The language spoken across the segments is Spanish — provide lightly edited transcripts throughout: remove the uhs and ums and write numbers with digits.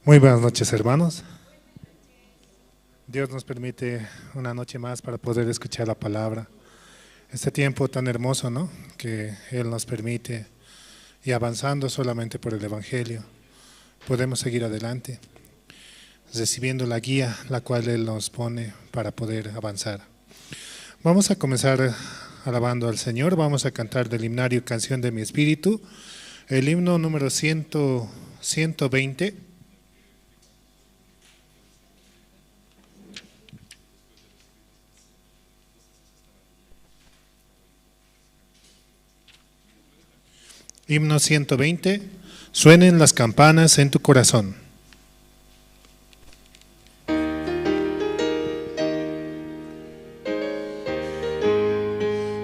Muy buenas noches, hermanos. Dios nos permite una noche más para poder escuchar la palabra. Este tiempo tan hermoso, ¿no?, que Él nos permite, y avanzando solamente por el Evangelio, podemos seguir adelante, recibiendo la guía, la cual Él nos pone para poder avanzar. Vamos a comenzar alabando al Señor. Vamos a cantar del himnario Canción de mi Espíritu, el himno número 120. Himno 120, suenen las campanas en tu corazón.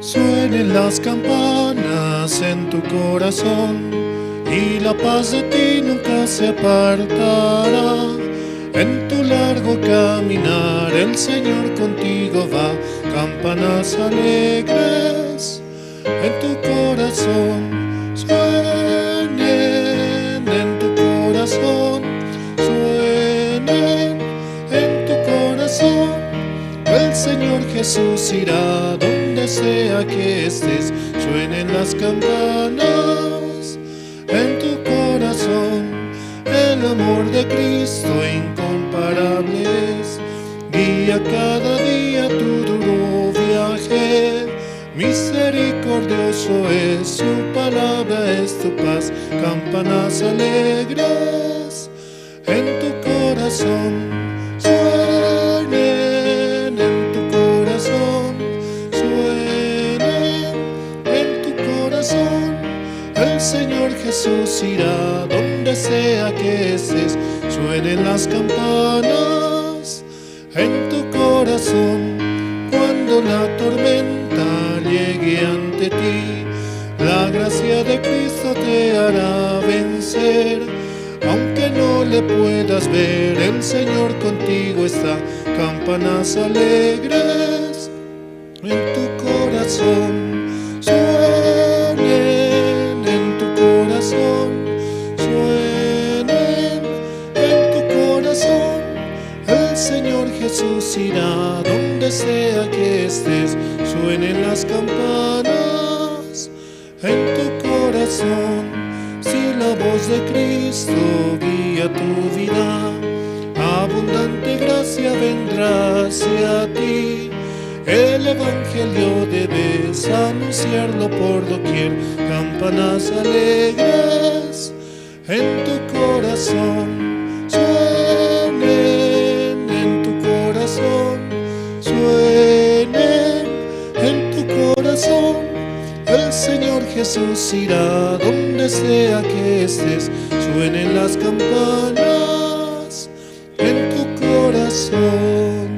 Suenen las campanas en tu corazón, y la paz de ti nunca se apartará. En tu largo caminar el Señor contigo va. Campanas alegres en tu corazón, suenen en tu corazón, suenen en tu corazón. El Señor Jesús irá donde sea que estés. Suenen las campanas en tu corazón. El amor de Cristo incomparable es, guía cada día tu duro viaje. Misericordioso es, su palabra es tu paz. Campanas alegres en tu corazón, suenen en tu corazón, suenen en tu corazón. El Señor Jesús irá donde sea que estés. Suenen las campanas en tu corazón. Cuando la tormenta llegue ante ti, la gracia de Cristo te hará vencer. Aunque no le puedas ver, el Señor contigo está. Campanas alegres en tu corazón, suenen en tu corazón, suenen en tu corazón. El Señor Jesús irá donde sea que estés. Suenen las campanas en tu corazón. Si la voz de Cristo guía tu vida, abundante gracia vendrá hacia ti. El Evangelio debes anunciarlo por doquier. Campanas alegres en tu corazón, suenen en tu corazón, suenen en tu corazón. El Señor Jesús irá donde sea que estés. Suenen las campanas en tu corazón.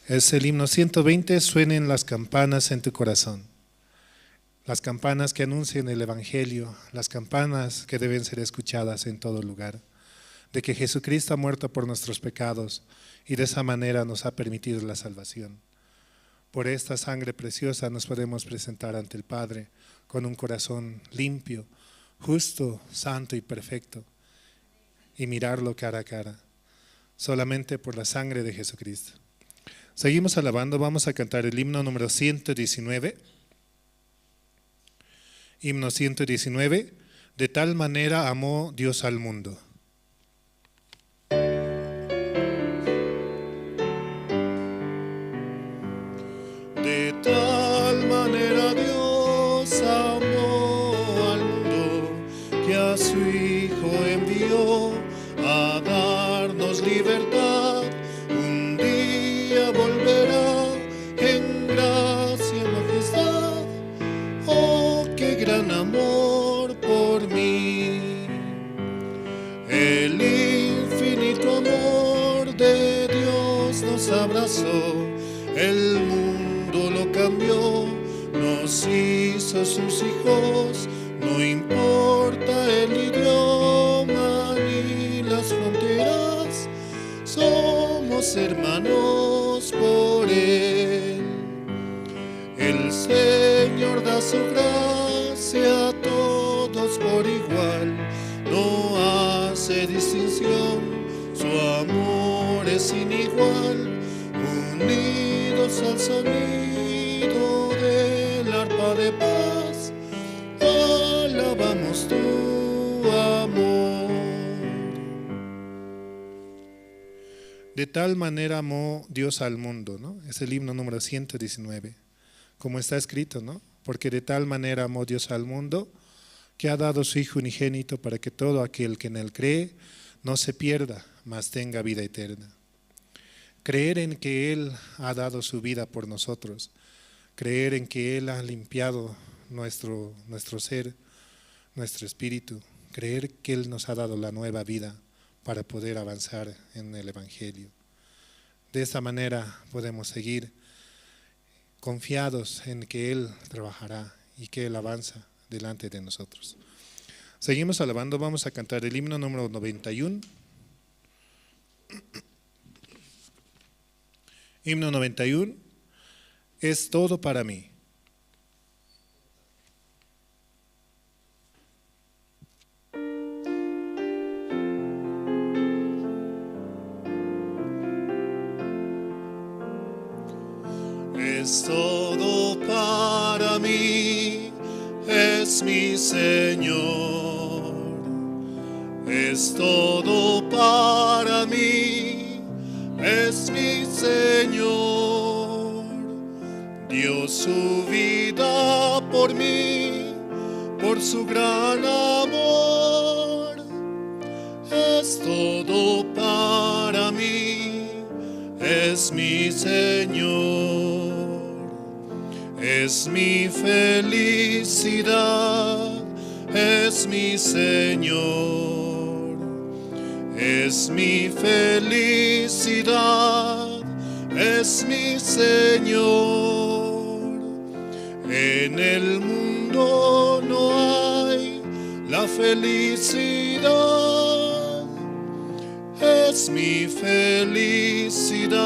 Es el himno 120, suenen las campanas en tu corazón. Las campanas que anuncian el Evangelio, las campanas que deben ser escuchadas en todo lugar, de que Jesucristo ha muerto por nuestros pecados y de esa manera nos ha permitido la salvación. Por esta sangre preciosa nos podemos presentar ante el Padre con un corazón limpio, justo, santo y perfecto, y mirarlo cara a cara, solamente por la sangre de Jesucristo. Seguimos alabando, vamos a cantar el himno número 119. Himno 119, de tal manera amó Dios al mundo. De tal manera Dios amó al mundo, que a su Hijo envió a darnos libertad. Un día volverá en gracia y majestad. Oh, qué gran amor por mí. El infinito amor de Dios nos abrazó. El mundo lo cambió, nos hizo sus hijos. No importa el idioma ni las fronteras, somos hermanos por Él. El Señor da su gracia a todos por igual. sonido del arpa de paz, alabamos tu amor. De tal manera amó Dios al mundo, ¿no? Es el himno número 119, como está escrito, ¿no? Porque de tal manera amó Dios al mundo que ha dado su Hijo unigénito para que todo aquel que en él cree no se pierda, mas tenga vida eterna. Creer en que Él ha dado su vida por nosotros, creer en que Él ha limpiado nuestro ser, nuestro espíritu, creer que Él nos ha dado la nueva vida para poder avanzar en el Evangelio. De esta manera podemos seguir confiados en que Él trabajará y que Él avanza delante de nosotros. Seguimos alabando, vamos a cantar el himno número 91. Himno 91, es todo para mí. Es todo para mí, es mi Señor. Es todo para mí, es mi Señor. Dio su vida por mí, por su gran amor. Es todo para mí, es mi Señor. Es mi felicidad, es mi Señor. Es mi felicidad, es mi Señor. En el mundo no hay la felicidad. Es mi felicidad,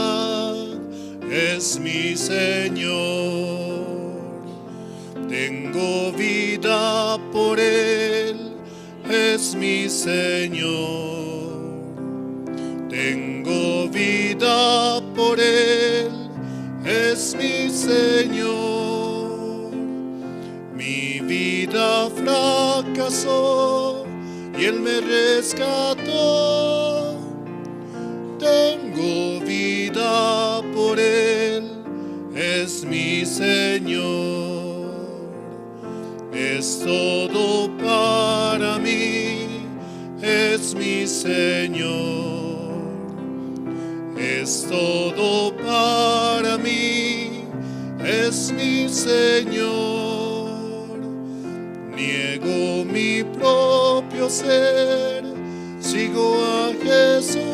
es mi Señor. Tengo vida por Él, es mi Señor. Tengo vida por Él, es mi Señor. Mi vida fracasó y Él me rescató. Tengo vida por Él, es mi Señor. Es todo para mí, es mi Señor. Es todo para mí, es mi Señor. Niego mi propio ser, sigo a Jesús.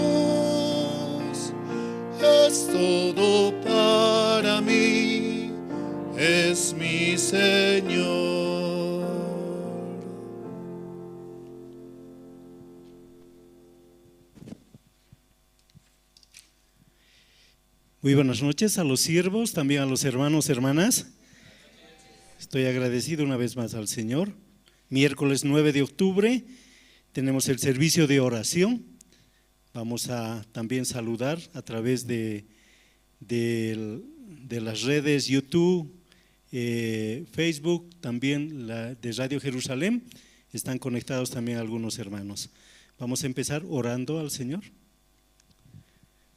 Es todo para mí, es mi Señor. Muy buenas noches a los siervos, también a los hermanos, hermanas. Estoy agradecido una vez más al Señor. Miércoles 9 de octubre tenemos el servicio de oración. Vamos a también saludar a través de las redes YouTube, Facebook, también de Radio Jerusalén. Están conectados también algunos hermanos. Vamos a empezar orando al Señor.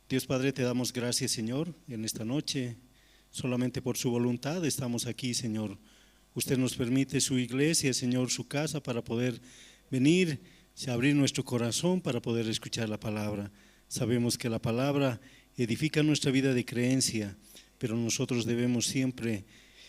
Dios Padre, te damos gracias, Señor, en esta noche. Solamente por su voluntad estamos aquí, Señor. Usted nos permite su iglesia, Señor, su casa, para poder venir, abrir nuestro corazón para poder escuchar la palabra. Sabemos que la palabra edifica nuestra vida de creencia, pero nosotros debemos siempre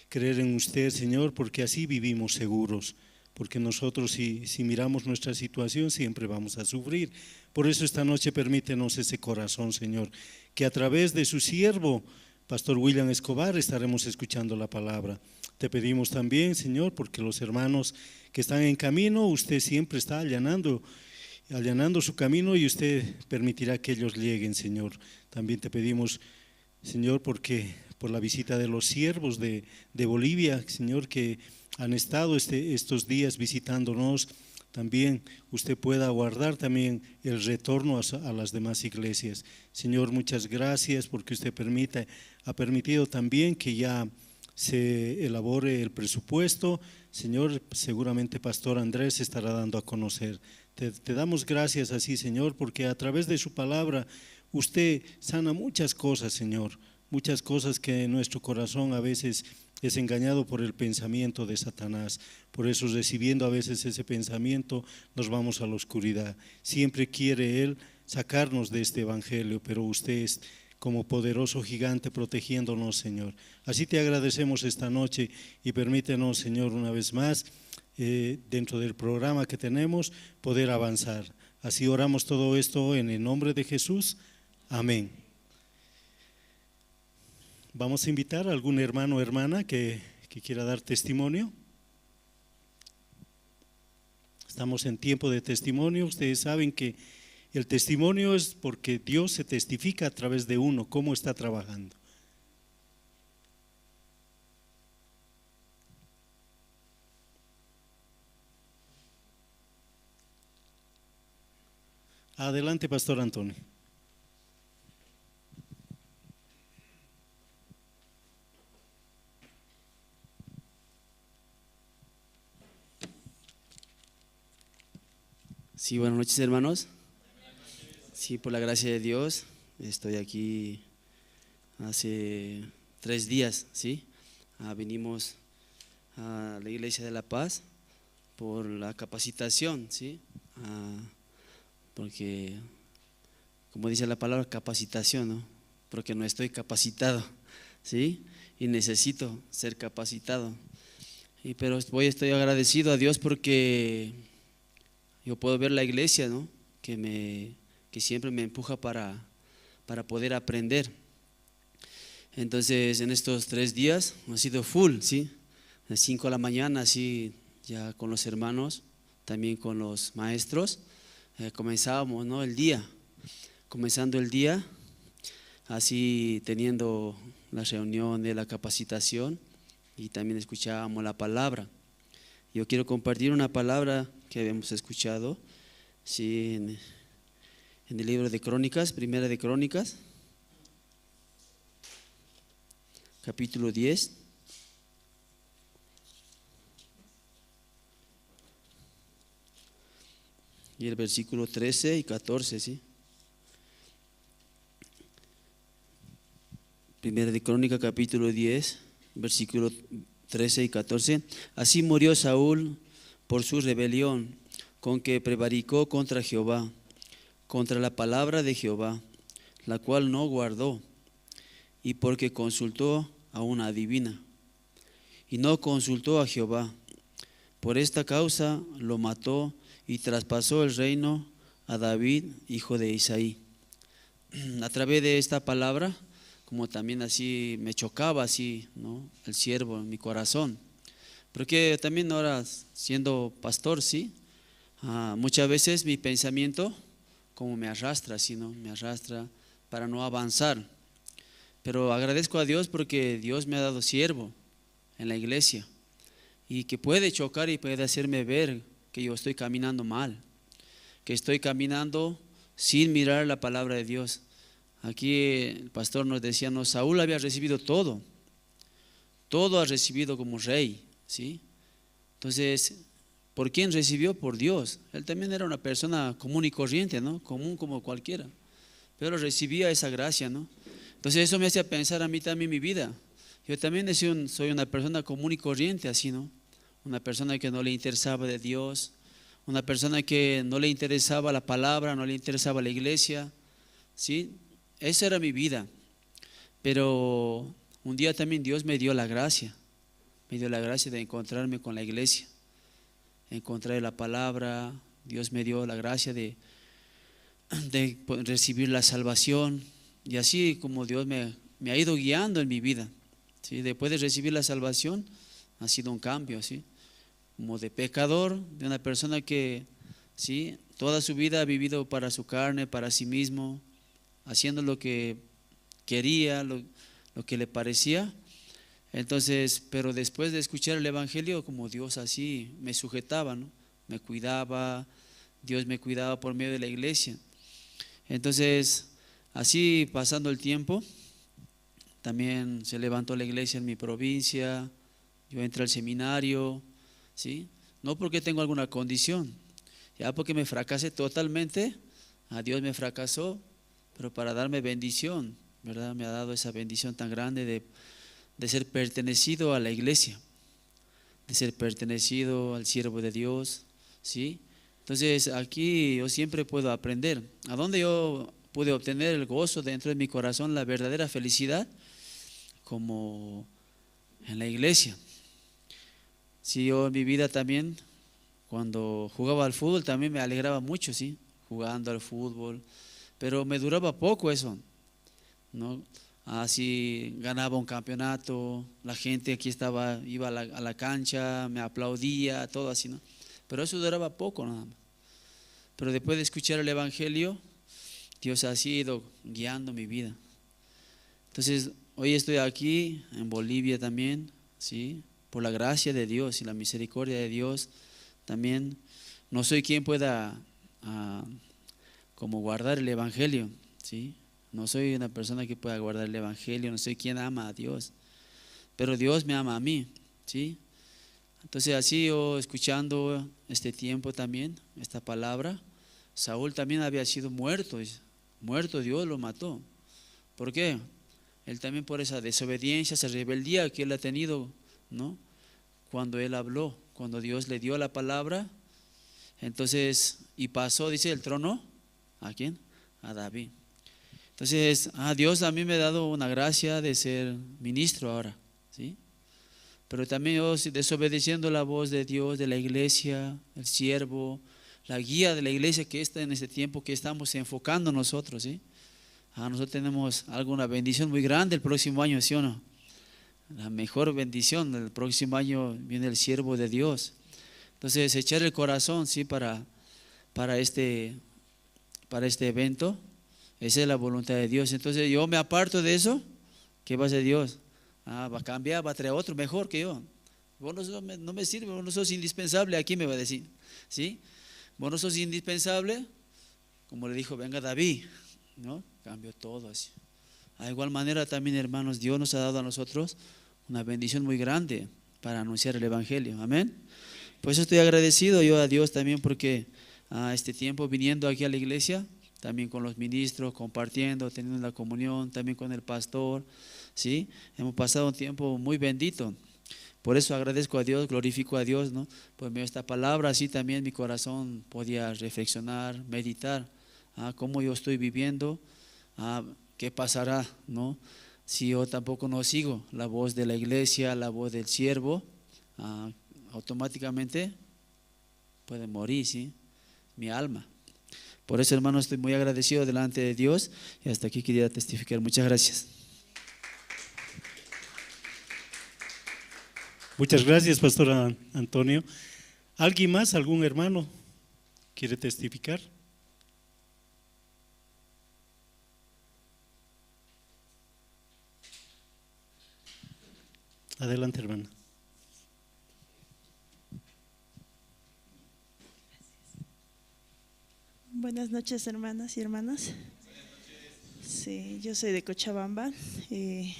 creer en usted, Señor, porque así vivimos seguros. Porque nosotros si miramos nuestra situación siempre vamos a sufrir. Por eso esta noche permítenos ese corazón, Señor, que a través de su siervo, Pastor William Escobar, estaremos escuchando la palabra. Te pedimos también, Señor, porque los hermanos que están en camino, usted siempre está allanando su camino y usted permitirá que ellos lleguen, Señor. También te pedimos, Señor, porque por la visita de los siervos de Bolivia, Señor, que han estado estos días visitándonos. también usted pueda guardar también el retorno a las demás iglesias. Señor, muchas gracias porque usted ha permitido también que ya se elabore el presupuesto. Señor, seguramente Pastor Andrés estará dando a conocer. Te damos gracias así, Señor, porque a través de su palabra usted sana muchas cosas, Señor, muchas cosas que en nuestro corazón a veces es engañado por el pensamiento de Satanás. Por eso, recibiendo a veces ese pensamiento, nos vamos a la oscuridad. Siempre quiere Él sacarnos de este evangelio, pero usted es como poderoso gigante protegiéndonos, Señor. Así te agradecemos esta noche y permítenos, Señor, una vez más, dentro del programa que tenemos, poder avanzar. Así oramos todo esto en el nombre de Jesús. Amén. Vamos a invitar a algún hermano o hermana que quiera dar testimonio. Estamos en tiempo de testimonio. Ustedes saben que el testimonio es porque Dios se testifica a través de uno, cómo está trabajando. Adelante, Pastor Antonio. Sí, buenas noches, hermanos. Sí, por la gracia de Dios, estoy aquí hace 3 días, ¿sí? Venimos a la Iglesia de La Paz por la capacitación, ¿sí? Porque, como dice la palabra, capacitación, ¿no? Porque no estoy capacitado, ¿sí? Y necesito ser capacitado. Pero hoy estoy agradecido a Dios porque yo puedo ver la iglesia, ¿no? Que siempre me empuja para poder aprender. Entonces, en estos 3 días ha sido full, ¿sí? A las 5 de la mañana, así ya con los hermanos, también con los maestros, comenzábamos, ¿no? Comenzando el día, así teniendo la reunión de la capacitación y también escuchábamos la palabra. Yo quiero compartir una palabra que habíamos escuchado, sí, en el libro de Crónicas, Primera de Crónicas, capítulo 10. Y el versículo 13 y 14, ¿sí? Primera de Crónicas, capítulo 10, versículo 13 y 14. Así murió Saúl por su rebelión, con que prevaricó contra Jehová, contra la palabra de Jehová, la cual no guardó, y porque consultó a una adivina, y no consultó a Jehová. Por esta causa lo mató y traspasó el reino a David, hijo de Isaí. A través de esta palabra, como también así me chocaba así, ¿no? El siervo en mi corazón. Porque también ahora siendo pastor, sí, muchas veces mi pensamiento como me arrastra, ¿sí, no? Me arrastra para no avanzar. Pero agradezco a Dios porque Dios me ha dado siervo en la iglesia y que puede chocar y puede hacerme ver que yo estoy caminando mal, que estoy caminando sin mirar la palabra de Dios. Aquí el pastor nos decía, no, Saúl había recibido todo ha recibido como rey, ¿sí? Entonces, ¿por quién recibió? Por Dios. Él también era una persona común y corriente, ¿no? Común como cualquiera, pero recibía esa gracia, ¿no? Entonces eso me hacía pensar a mí también mi vida. Yo también soy una persona común y corriente, así, ¿no? Una persona que no le interesaba de Dios, una persona que no le interesaba la palabra, no le interesaba la iglesia, ¿sí? Esa era mi vida. Pero un día también Dios me dio la gracia de encontrarme con la iglesia, encontrar la palabra. Dios me dio la gracia de recibir la salvación, y así como Dios me ha ido guiando en mi vida, ¿sí? Después de recibir la salvación ha sido un cambio, ¿sí? Como de pecador, de una persona que, ¿sí?, toda su vida ha vivido para su carne, para sí mismo, haciendo lo que quería, lo que le parecía. Entonces, pero después de escuchar el evangelio, como Dios así me sujetaba, ¿no? me cuidaba, Dios me cuidaba por medio de la iglesia. Entonces, así pasando el tiempo, también se levantó la iglesia en mi provincia, yo entré al seminario, ¿sí? No porque tengo alguna condición, ya porque me fracasé totalmente, a Dios me fracasó, pero para darme bendición, ¿verdad? Me ha dado esa bendición tan grande de ser pertenecido a la iglesia, de ser pertenecido al siervo de Dios, ¿sí? Entonces aquí yo siempre puedo aprender. ¿A dónde yo pude obtener el gozo dentro de mi corazón, la verdadera felicidad? Como en la iglesia. Sí, yo en mi vida también, cuando jugaba al fútbol, también me alegraba mucho, ¿sí? Jugando al fútbol, pero me duraba poco eso, ¿no? Así ganaba un campeonato, la gente aquí estaba, iba a la cancha, me aplaudía, todo así, ¿no? Pero eso duraba poco nada más. Pero después de escuchar el Evangelio, Dios ha ido guiando mi vida. Entonces, hoy estoy aquí en Bolivia también, ¿sí? Por la gracia de Dios y la misericordia de Dios también. No soy quien pueda como guardar el Evangelio, ¿sí? No soy una persona que pueda guardar el Evangelio, no soy quien ama a Dios, pero Dios me ama a mí, ¿sí? Entonces así yo escuchando este tiempo también, esta palabra, Saúl también había sido muerto, muerto, Dios lo mató. ¿Por qué? Él también por esa desobediencia, esa rebeldía que él ha tenido, ¿no? Cuando él habló, cuando Dios le dio la palabra, entonces, y pasó, dice, el trono, ¿a quién? A David. Entonces, Dios a mí me ha dado una gracia de ser ministro ahora, ¿sí? Pero también yo desobedeciendo la voz de Dios, de la iglesia, el siervo, la guía de la iglesia que está en este tiempo que estamos enfocando nosotros, ¿sí? Nosotros tenemos alguna bendición muy grande el próximo año, ¿sí o no? La mejor bendición, el próximo año viene el siervo de Dios. Entonces, echar el corazón, ¿sí? Para este evento, esa es la voluntad de Dios. Entonces, yo me aparto de eso, ¿qué va a hacer Dios? Va a cambiar, va a traer otro mejor que yo. Vos no me sirve, vos no sos indispensable, aquí me va a decir, ¿sí? Vos no sos indispensable, como le dijo, venga David, ¿no? Cambió todo así. De igual manera también, hermanos, Dios nos ha dado a nosotros una bendición muy grande para anunciar el Evangelio, amén. Por eso estoy agradecido yo a Dios también porque este tiempo viniendo aquí a la iglesia, también con los ministros, compartiendo, teniendo la comunión, también con el pastor, ¿sí? Hemos pasado un tiempo muy bendito. Por eso agradezco a Dios, glorifico a Dios, ¿no? Por medio de esta palabra, así también mi corazón podía reflexionar, meditar, cómo yo estoy viviendo, qué pasará, ¿no? Si yo tampoco no sigo la voz de la iglesia, la voz del siervo, automáticamente puede morir, ¿sí? Mi alma. Por eso, hermano, estoy muy agradecido delante de Dios y hasta aquí quería testificar. Muchas gracias. Muchas gracias, Pastor Antonio. ¿Alguien más, algún hermano quiere testificar? Adelante, hermana. Buenas noches, hermanas y hermanos. Sí, yo soy de Cochabamba y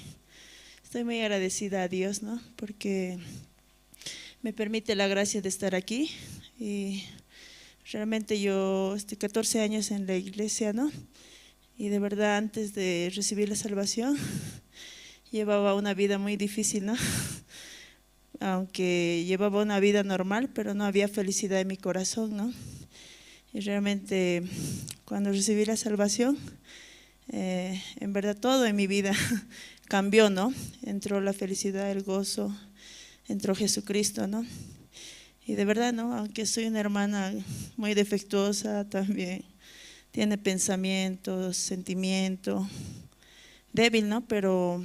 estoy muy agradecida a Dios, ¿no? Porque me permite la gracia de estar aquí y realmente yo estoy 14 años en la iglesia, ¿no? Y de verdad antes de recibir la salvación llevaba una vida muy difícil, ¿no? Aunque llevaba una vida normal, pero no había felicidad en mi corazón, ¿no? Y realmente cuando recibí la salvación, en verdad todo en mi vida cambió, ¿no? Entró la felicidad, el gozo, entró Jesucristo, ¿no? Y de verdad, ¿no? Aunque soy una hermana muy defectuosa, también tiene pensamientos, sentimiento, débil, ¿no? Pero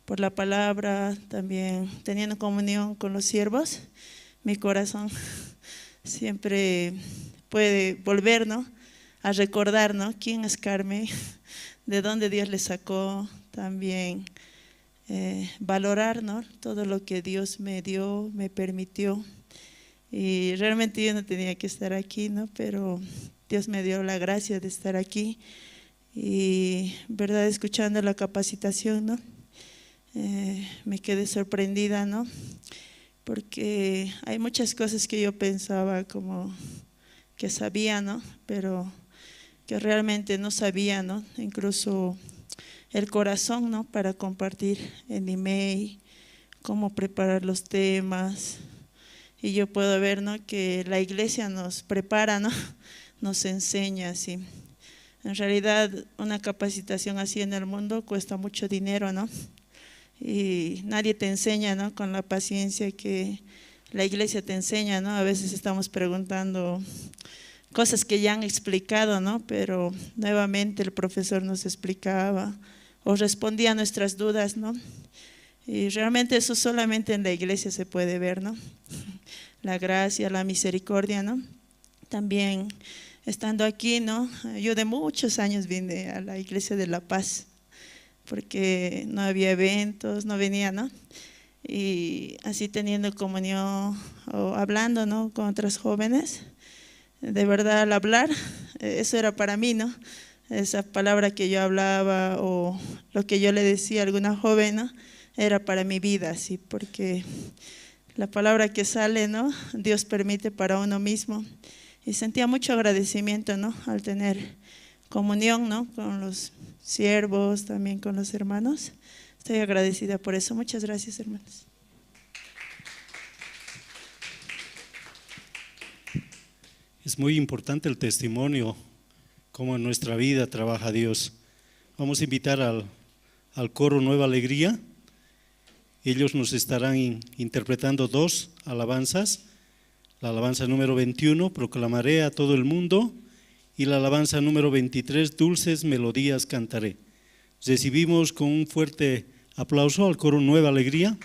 por la palabra, también teniendo comunión con los siervos, mi corazón siempre puede volver, ¿no? A recordar, ¿no? ¿Quién es Carmen? ¿De dónde Dios le sacó? También valorar, ¿no? Todo lo que Dios me dio, me permitió. Y realmente yo no tenía que estar aquí, ¿no? Pero Dios me dio la gracia de estar aquí. Y, verdad, escuchando la capacitación, ¿no? Me quedé sorprendida, ¿no? Porque hay muchas cosas que yo pensaba como que sabía, ¿no? Pero que realmente no sabía, ¿no? Incluso el corazón, ¿no? Para compartir en email, cómo preparar los temas. Y yo puedo ver, ¿no? Que la iglesia nos prepara, ¿no? Nos enseña así. En realidad, una capacitación así en el mundo cuesta mucho dinero, ¿no? Y nadie te enseña, ¿no? Con la paciencia que la iglesia te enseña, ¿no? A veces estamos preguntando cosas que ya han explicado, ¿no? Pero nuevamente el profesor nos explicaba o respondía a nuestras dudas, ¿no? Y realmente eso solamente en la iglesia se puede ver, ¿no? La gracia, la misericordia, ¿no? También estando aquí, ¿no? Yo de muchos años vine a la iglesia de La Paz, porque no había eventos, no venía, ¿no? Y así teniendo comunión o hablando, ¿no? Con otras jóvenes, de verdad al hablar, eso era para mí, ¿no? Esa palabra que yo hablaba o lo que yo le decía a alguna joven, ¿no? Era para mi vida, sí, porque la palabra que sale, ¿no? Dios permite para uno mismo. Y sentía mucho agradecimiento, ¿no? Al tener comunión, ¿no? Con los siervos, también con los hermanos. Estoy agradecida por eso. Muchas gracias, hermanos. Es muy importante el testimonio, cómo en nuestra vida trabaja Dios. Vamos a invitar al coro Nueva Alegría. Ellos nos estarán interpretando 2 alabanzas. La alabanza número 21, Proclamaré a todo el mundo, y la alabanza número 23, Dulces melodías cantaré. Recibimos con un fuerte aplauso al coro Nueva Alegría.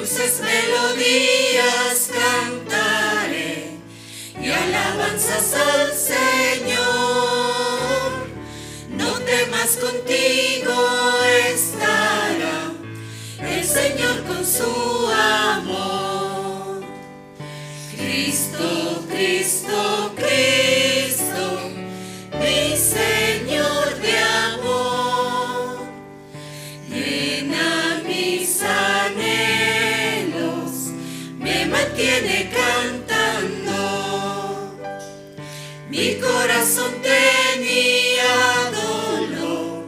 dulces melodías cantaré y alabanzas al Señor. No temas, contigo estará el Señor con su amor. Cristo, Cristo, Cristo, mi Señor de amor, llena mis anhelos, me mantiene cantando. Mi corazón tenía dolor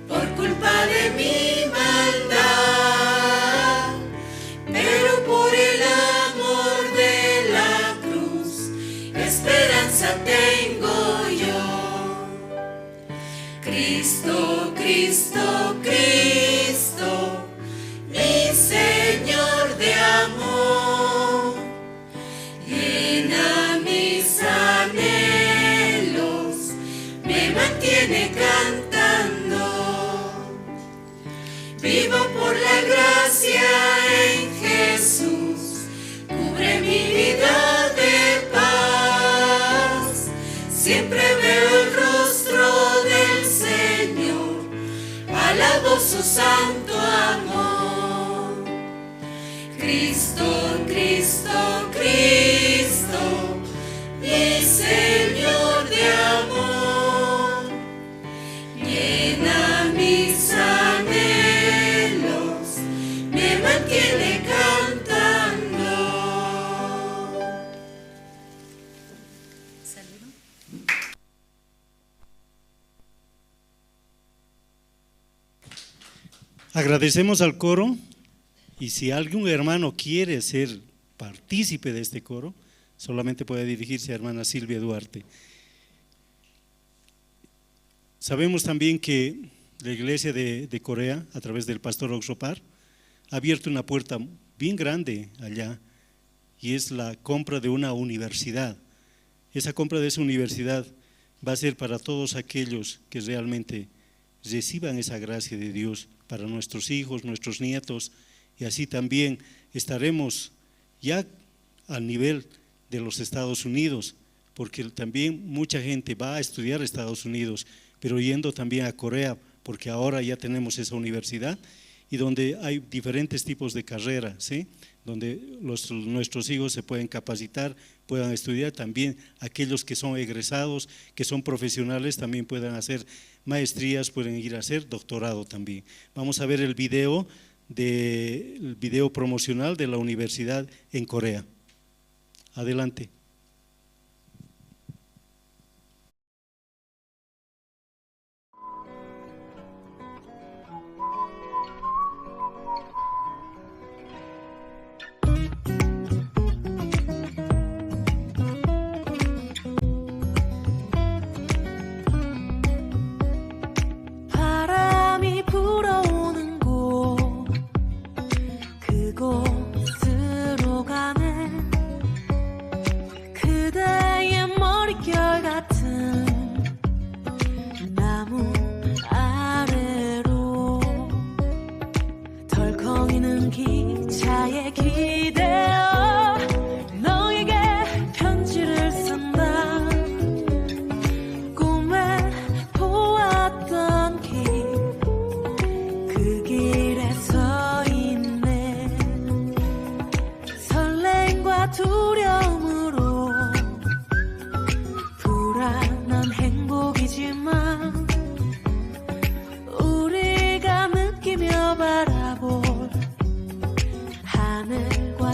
por culpa de mi maldad, pero por el amor de la cruz, esperanza tengo yo. Cristo, Cristo, Cristo, mi Señor de amor, llena mis anhelos, me mantiene cantando. Vivo por la gracia en Jesús, cubre mi vida de paz. Siempre veo el rostro del Señor, alabo su santo amor. Cristo, Cristo, Cristo, mi Señor de amor, llena mis anhelos, me mantiene cantando. Agradecemos al coro, y si algún hermano quiere ser partícipe de este coro, solamente puede dirigirse a hermana Silvia Duarte. Sabemos también que la iglesia de Corea, a través del pastor Oxopar, ha abierto una puerta bien grande allá, y es la compra de una universidad. Esa compra de esa universidad va a ser para todos aquellos que realmente reciban esa gracia de Dios, para nuestros hijos, nuestros nietos, y así también estaremos ya al nivel de los Estados Unidos, porque también mucha gente va a estudiar a Estados Unidos, pero yendo también a Corea, porque ahora ya tenemos esa universidad y donde hay diferentes tipos de carreras, ¿sí? Donde nuestros hijos se pueden capacitar, puedan estudiar, también aquellos que son egresados, que son profesionales, también puedan hacer maestrías, pueden ir a hacer doctorado también. Vamos a ver el video promocional de la universidad en Corea. Adelante. 바람이 불어오는 곳 그곳으로 가네 그대의 머릿결 같은 나무 아래로 덜컹이는 기차에 기대어 너에게 편지를 쓴다 꿈에 보았던 길 그 길에 서 있네 설렘과 두려움으로 불안한 행복이지만 우리가 느끼며 바라볼 하늘과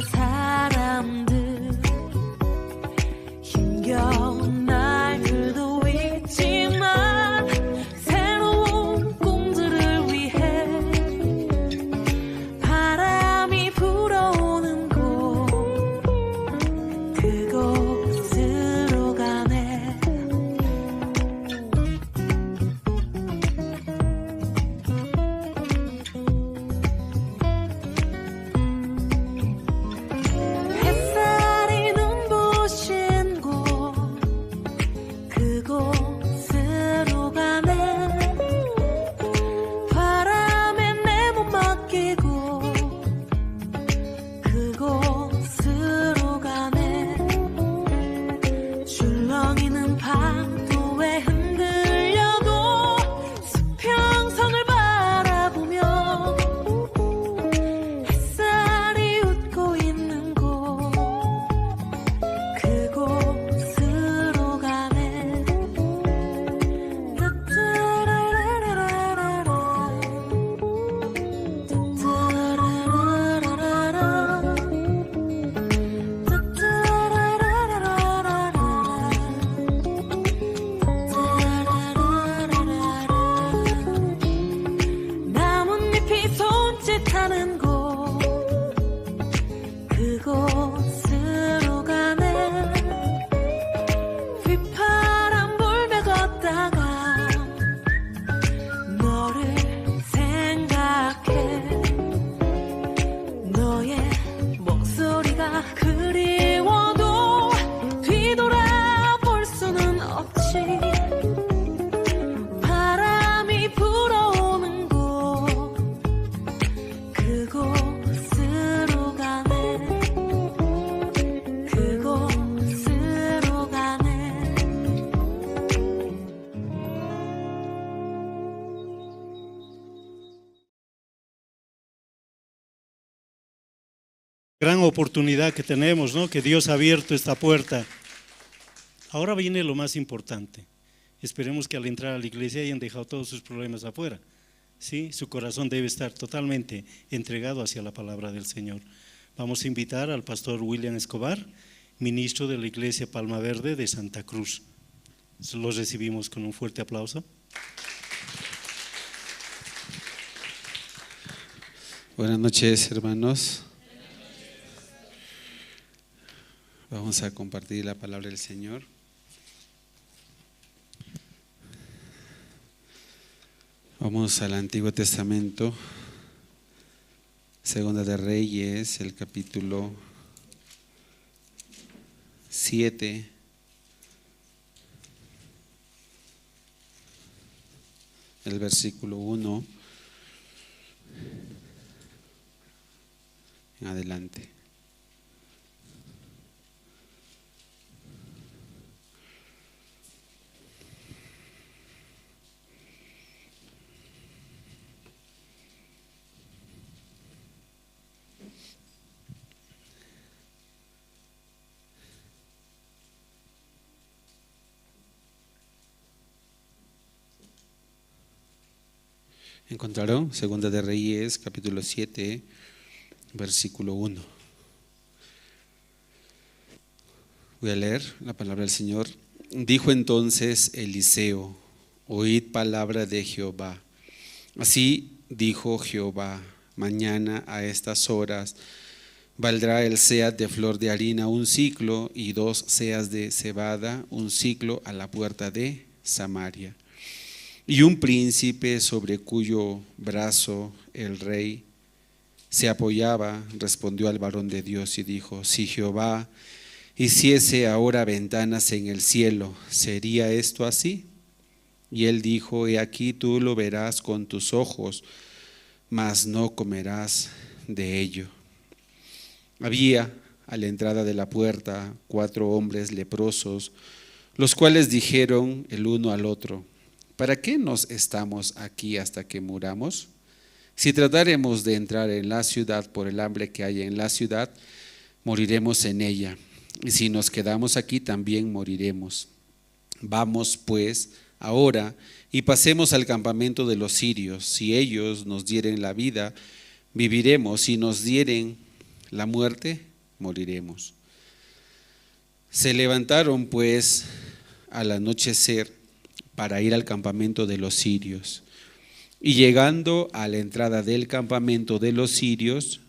oportunidad que tenemos, ¿no? Que Dios ha abierto esta puerta. Ahora viene lo más importante. Esperemos que al entrar a la iglesia hayan dejado todos sus problemas afuera. ¿Sí? Su corazón debe estar totalmente entregado hacia la palabra del Señor. Vamos a invitar al pastor William Escobar, ministro de la iglesia Palma Verde de Santa Cruz. Los recibimos con un fuerte aplauso. Buenas noches, hermanos. Vamos a compartir la palabra del Señor. Vamos al Antiguo Testamento, Segunda de Reyes, el capítulo 7. El versículo 1 en adelante. ¿Encontraron? Segunda de Reyes, capítulo 7, versículo 1. Voy a leer la palabra del Señor. Dijo entonces Eliseo: oíd palabra de Jehová. Así dijo Jehová: mañana a estas horas valdrá el seah de flor de harina 1 siclo y 2 seas de cebada 1 siclo a la puerta de Samaria. Y un príncipe sobre cuyo brazo el rey se apoyaba respondió al varón de Dios y dijo: si Jehová hiciese ahora ventanas en el cielo, ¿sería esto así? Y él dijo: he aquí tú lo verás con tus ojos, mas no comerás de ello. Había a la entrada de la puerta 4 hombres leprosos, los cuales dijeron el uno al otro: ¿para qué nos estamos aquí hasta que muramos? Si tratáremos de entrar en la ciudad por el hambre que hay en la ciudad, moriremos en ella, y si nos quedamos aquí también moriremos. Vamos pues ahora y pasemos al campamento de los sirios. Si ellos nos dieren la vida, viviremos; si nos dieren la muerte, moriremos. Se levantaron pues al anochecer para ir al campamento de los sirios. Y llegando a la entrada del campamento de los sirios,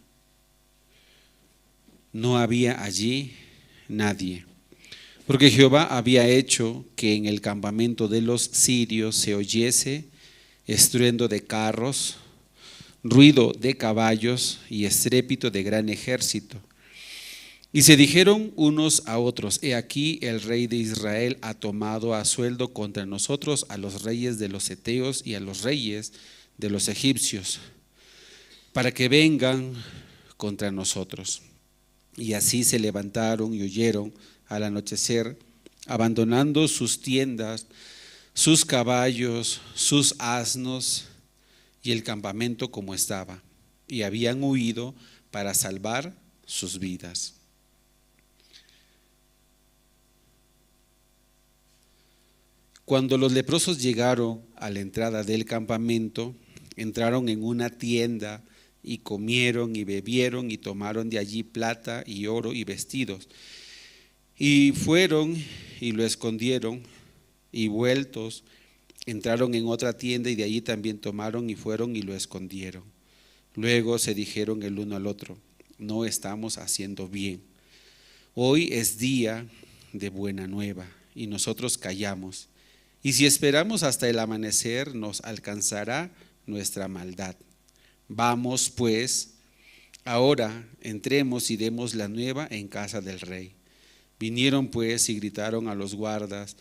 no había allí nadie, porque Jehová había hecho que en el campamento de los sirios se oyese estruendo de carros, ruido de caballos y estrépito de gran ejército. Y se dijeron unos a otros: he aquí el rey de Israel ha tomado a sueldo contra nosotros a los reyes de los heteos y a los reyes de los egipcios, para que vengan contra nosotros. Y así se levantaron y huyeron al anochecer, abandonando sus tiendas, sus caballos, sus asnos y el campamento como estaba, y habían huido para salvar sus vidas. Cuando los leprosos llegaron a la entrada del campamento, entraron en una tienda y comieron y bebieron y tomaron de allí plata y oro y vestidos. Y fueron y lo escondieron, y vueltos entraron en otra tienda y de allí también tomaron y fueron y lo escondieron. Luego se dijeron el uno al otro: no estamos haciendo bien. Hoy es día de buena nueva y nosotros callamos. Y si esperamos hasta el amanecer, nos alcanzará nuestra maldad. Vamos pues, ahora entremos y demos la nueva en casa del rey. Vinieron pues y gritaron a los guardas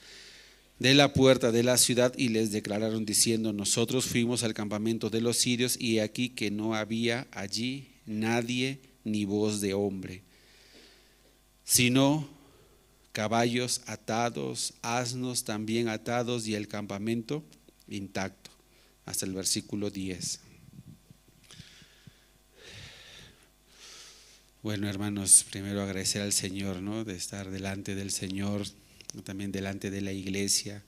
de la puerta de la ciudad y les declararon diciendo: nosotros fuimos al campamento de los sirios y he aquí que no había allí nadie ni voz de hombre, sino caballos atados, asnos también atados y el campamento intacto. Hasta el versículo 10. Bueno, hermanos, primero agradecer al Señor, ¿no? De estar delante del Señor, también delante de la iglesia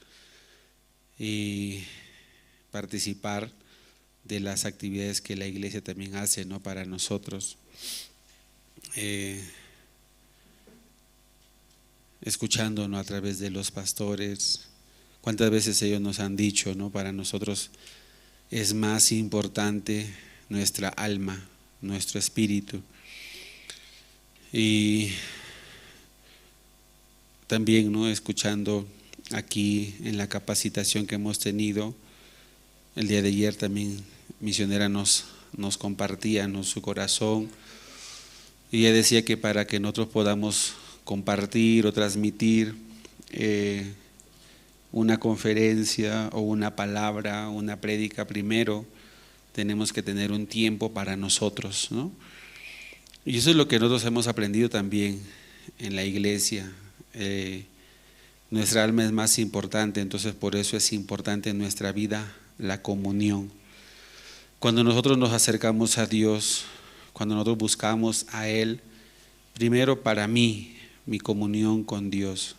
y participar de las actividades que la iglesia también hace, ¿no? Para nosotros. Escuchando, ¿no? A través de los pastores, cuántas veces ellos nos han dicho, ¿no? Para nosotros es más importante nuestra alma, nuestro espíritu. Y también, ¿no? Escuchando aquí en la capacitación que hemos tenido, el día de ayer también misionera nos compartía, ¿no? Su corazón, y ella decía que para que nosotros podamos compartir o transmitir una conferencia o una palabra, una prédica, primero tenemos que tener un tiempo para nosotros, ¿no? Y eso es lo que nosotros hemos aprendido también en la iglesia. Nuestra alma es más importante, entonces por eso es importante en nuestra vida la comunión. Cuando nosotros nos acercamos a Dios, cuando nosotros buscamos a Él, primero para mí, mi comunión con Dios,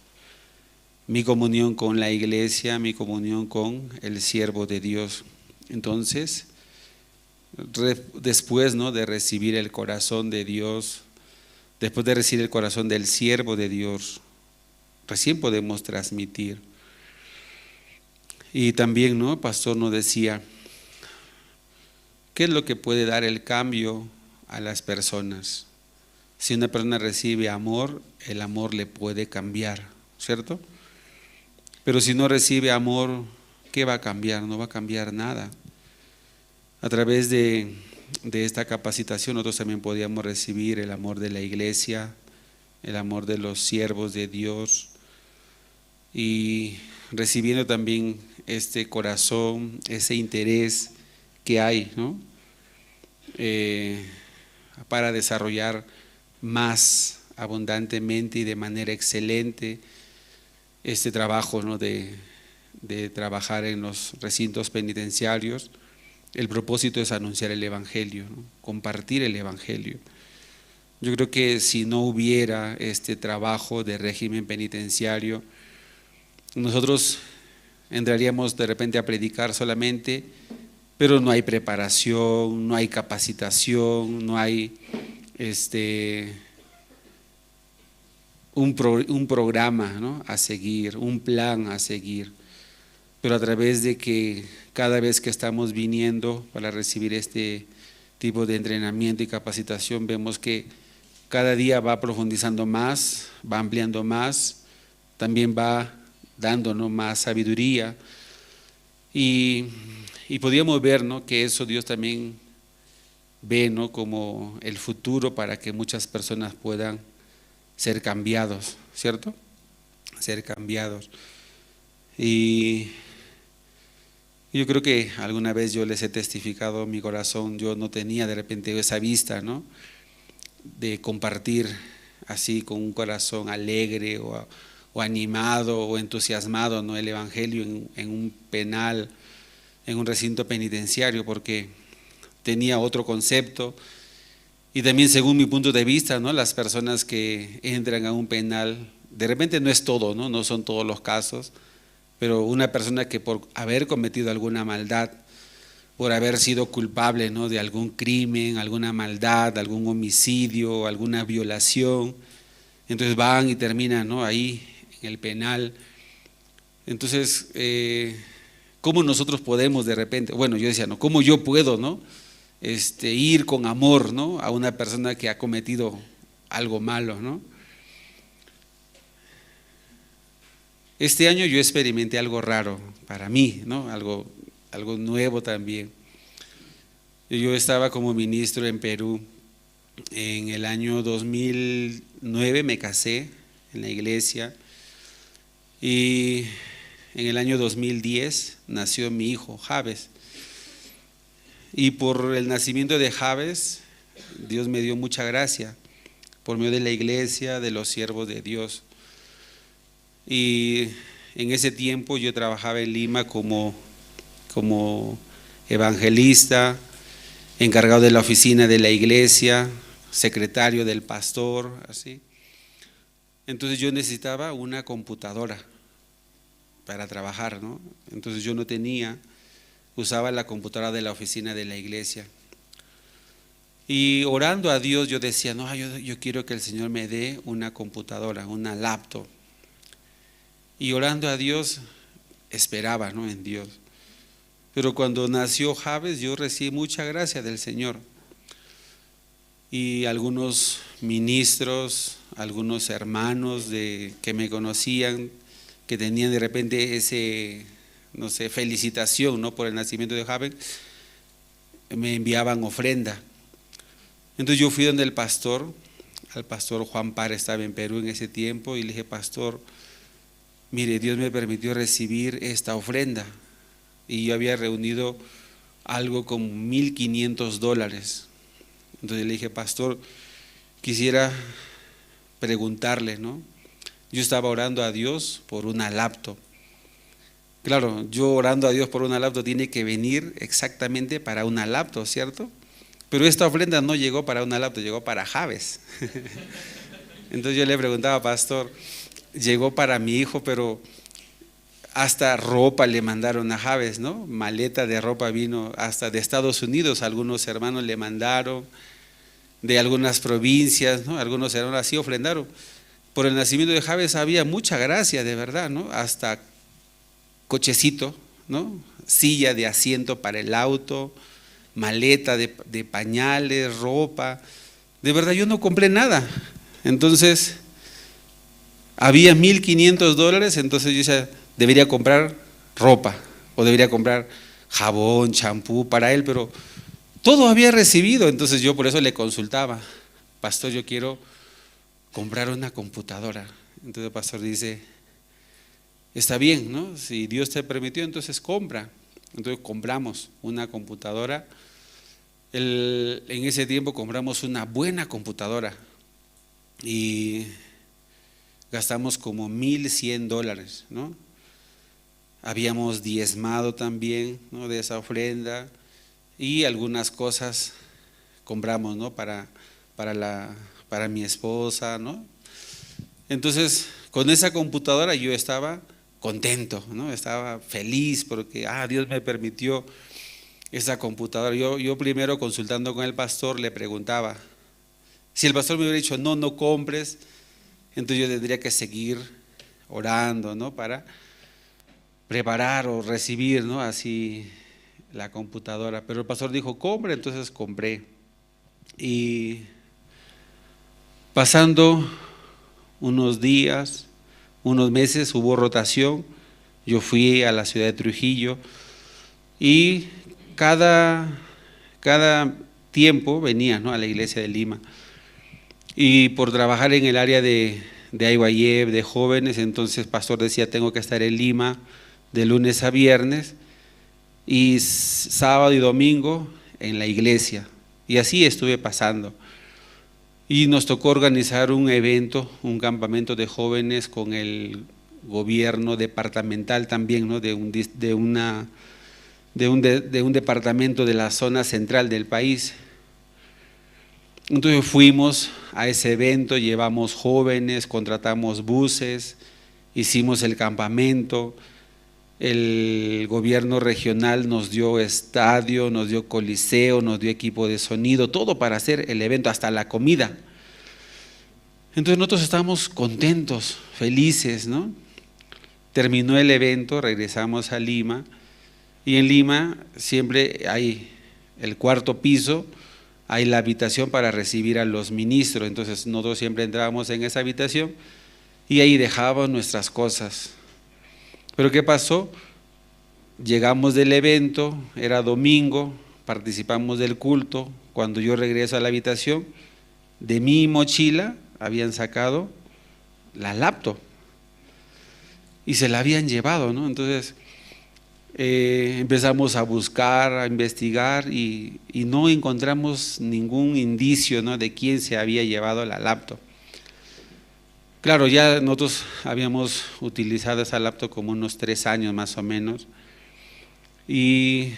mi comunión con la iglesia, mi comunión con el siervo de Dios. Entonces, después, ¿no? De recibir el corazón de Dios, después de recibir el corazón del siervo de Dios, recién podemos transmitir. Y también, ¿no? Pastor nos decía, ¿qué es lo que puede dar el cambio a las personas? Si una persona recibe amor, el amor le puede cambiar, ¿cierto? Pero si no recibe amor, ¿qué va a cambiar? No va a cambiar nada. A través de esta capacitación nosotros también podíamos recibir el amor de la iglesia, el amor de los siervos de Dios, y recibiendo también este corazón, ese interés que hay, ¿no? Para desarrollar más abundantemente y de manera excelente este trabajo, ¿no? de trabajar en los recintos penitenciarios. El propósito es anunciar el Evangelio, ¿no? Compartir el Evangelio. Yo creo que si no hubiera este trabajo de régimen penitenciario, nosotros entraríamos de repente a predicar solamente, pero no hay preparación, no hay capacitación, no hay un programa, ¿no? A seguir, un plan a seguir. Pero a través de que cada vez que estamos viniendo para recibir este tipo de entrenamiento y capacitación, vemos que cada día va profundizando más, va ampliando más, también va dándonos más sabiduría, y podíamos ver, ¿no? Que eso Dios también ve, ¿no? Como el futuro para que muchas personas puedan ser cambiados, ¿cierto? Ser cambiados. Y yo creo que alguna vez yo les he testificado mi corazón, yo no tenía de repente esa vista, ¿no? De compartir así con un corazón alegre o animado o entusiasmado, ¿no? El Evangelio en un penal, en un recinto penitenciario, porque tenía otro concepto. Y también según mi punto de vista, ¿no? Las personas que entran a un penal, de repente no es todo, ¿no? No son todos los casos, pero una persona que por haber cometido alguna maldad, por haber sido culpable, ¿no? De algún crimen, alguna maldad, algún homicidio, alguna violación, entonces van y terminan, ¿no? Ahí en el penal. Entonces, ¿cómo nosotros podemos de repente? Bueno, yo decía, ¿no? ¿Cómo yo puedo, ¿no? Ir con amor, ¿no? A una persona que ha cometido algo malo, ¿no? Este año yo experimenté algo raro para mí, ¿no? Algo nuevo también. Yo estaba como ministro en Perú. En el año 2009 me casé en la iglesia, y en el año 2010 nació mi hijo Javes. Y por el nacimiento de Javes, Dios me dio mucha gracia por medio de la iglesia, de los siervos de Dios. Y en ese tiempo yo trabajaba en Lima como evangelista, encargado de la oficina de la iglesia, secretario del pastor, así. Entonces yo necesitaba una computadora para trabajar, ¿no? Entonces yo no tenía, usaba la computadora de la oficina de la iglesia. Y orando a Dios yo decía, no, yo quiero que el Señor me dé una computadora, una laptop. Y orando a Dios, esperaba, ¿no?, en Dios. Pero cuando nació Javes, yo recibí mucha gracia del Señor. Y algunos ministros, algunos hermanos que me conocían, que tenían de repente ese, no sé, felicitación, ¿no?, por el nacimiento de Javes, me enviaban ofrenda. Entonces yo fui donde el pastor, al pastor Juan Par, estaba en Perú en ese tiempo, y le dije, pastor, mire, Dios me permitió recibir esta ofrenda, y yo había reunido algo como $1,500. Entonces le dije, pastor, quisiera preguntarle, ¿no? Yo estaba orando a Dios por una laptop. Claro, yo orando a Dios por una laptop tiene que venir exactamente para una laptop, ¿cierto? Pero esta ofrenda no llegó para una laptop, llegó para Javes. Entonces yo le preguntaba, pastor, llegó para mi hijo, pero hasta ropa le mandaron a Javes, ¿no? Maleta de ropa vino hasta de Estados Unidos, algunos hermanos le mandaron, de algunas provincias, ¿no? Algunos hermanos así ofrendaron. Por el nacimiento de Javes había mucha gracia, de verdad, ¿no? Hasta cochecito, ¿no? Silla de asiento para el auto, maleta de pañales, ropa. De verdad yo no compré nada. Entonces había $1,500, entonces yo decía, debería comprar ropa o debería comprar jabón, champú para él, pero todo había recibido. Entonces yo por eso le consultaba, pastor, yo quiero comprar una computadora. Entonces el pastor dice, está bien, ¿no? Si Dios te permitió, entonces compra. Entonces compramos una computadora. En ese tiempo compramos una buena computadora y gastamos como $1,100, ¿no? Habíamos diezmado también, ¿no?, de esa ofrenda, y algunas cosas compramos, ¿no?, para mi esposa, ¿no? Entonces con esa computadora yo estaba contento, ¿no? Estaba feliz porque Dios me permitió esa computadora. Yo primero, consultando con el pastor, le preguntaba, si el pastor me hubiera dicho no compres, entonces yo tendría que seguir orando, ¿no?, para preparar o recibir, ¿no?, así la computadora. Pero el pastor dijo compre, entonces compré. Y pasando unos días, unos meses, hubo rotación. Yo fui a la ciudad de Trujillo y cada tiempo venía, ¿no?, a la iglesia de Lima. Y por trabajar en el área de Ayguayeb, de jóvenes, entonces el pastor decía, tengo que estar en Lima de lunes a viernes y sábado y domingo en la iglesia. Y así estuve pasando. Y nos tocó organizar un evento, un campamento de jóvenes con el gobierno departamental también, ¿no?, de un departamento de la zona central del país. Entonces fuimos a ese evento, llevamos jóvenes, contratamos buses, hicimos el campamento. El gobierno regional nos dio estadio, nos dio coliseo, nos dio equipo de sonido, todo para hacer el evento, hasta la comida. Entonces nosotros estábamos contentos, felices, ¿no? Terminó el evento, regresamos a Lima, y en Lima siempre hay el cuarto piso, hay la habitación para recibir a los ministros. Entonces nosotros siempre entrábamos en esa habitación y ahí dejábamos nuestras cosas. Pero ¿qué pasó? Llegamos del evento, era domingo, participamos del culto. Cuando yo regreso a la habitación, de mi mochila habían sacado la laptop y se la habían llevado, ¿no? Entonces empezamos a buscar, a investigar y no encontramos ningún indicio, ¿no?, de quién se había llevado la laptop. Claro, ya nosotros habíamos utilizado esa laptop como unos 3 años más o menos, y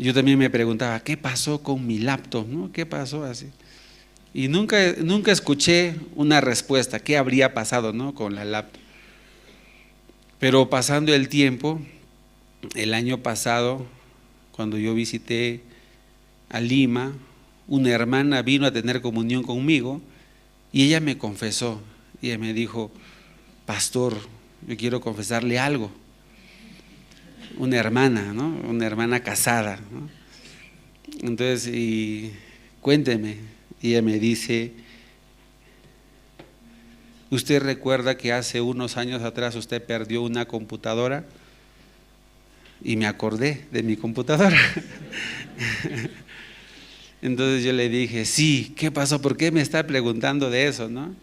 yo también me preguntaba, ¿qué pasó con mi laptop? ¿No? ¿Qué pasó así? Y nunca escuché una respuesta, ¿qué habría pasado, no, con la laptop? Pero pasando el tiempo, el año pasado, cuando yo visité a Lima, una hermana vino a tener comunión conmigo y ella me confesó, y ella me dijo, pastor, yo quiero confesarle algo. Una hermana, ¿no? Una hermana casada, ¿no? Entonces, y cuénteme. Y ella me dice, ¿usted recuerda que hace unos años atrás usted perdió una computadora? Y me acordé de mi computadora. Entonces yo le dije, sí, ¿qué pasó? ¿Por qué me está preguntando de eso, no?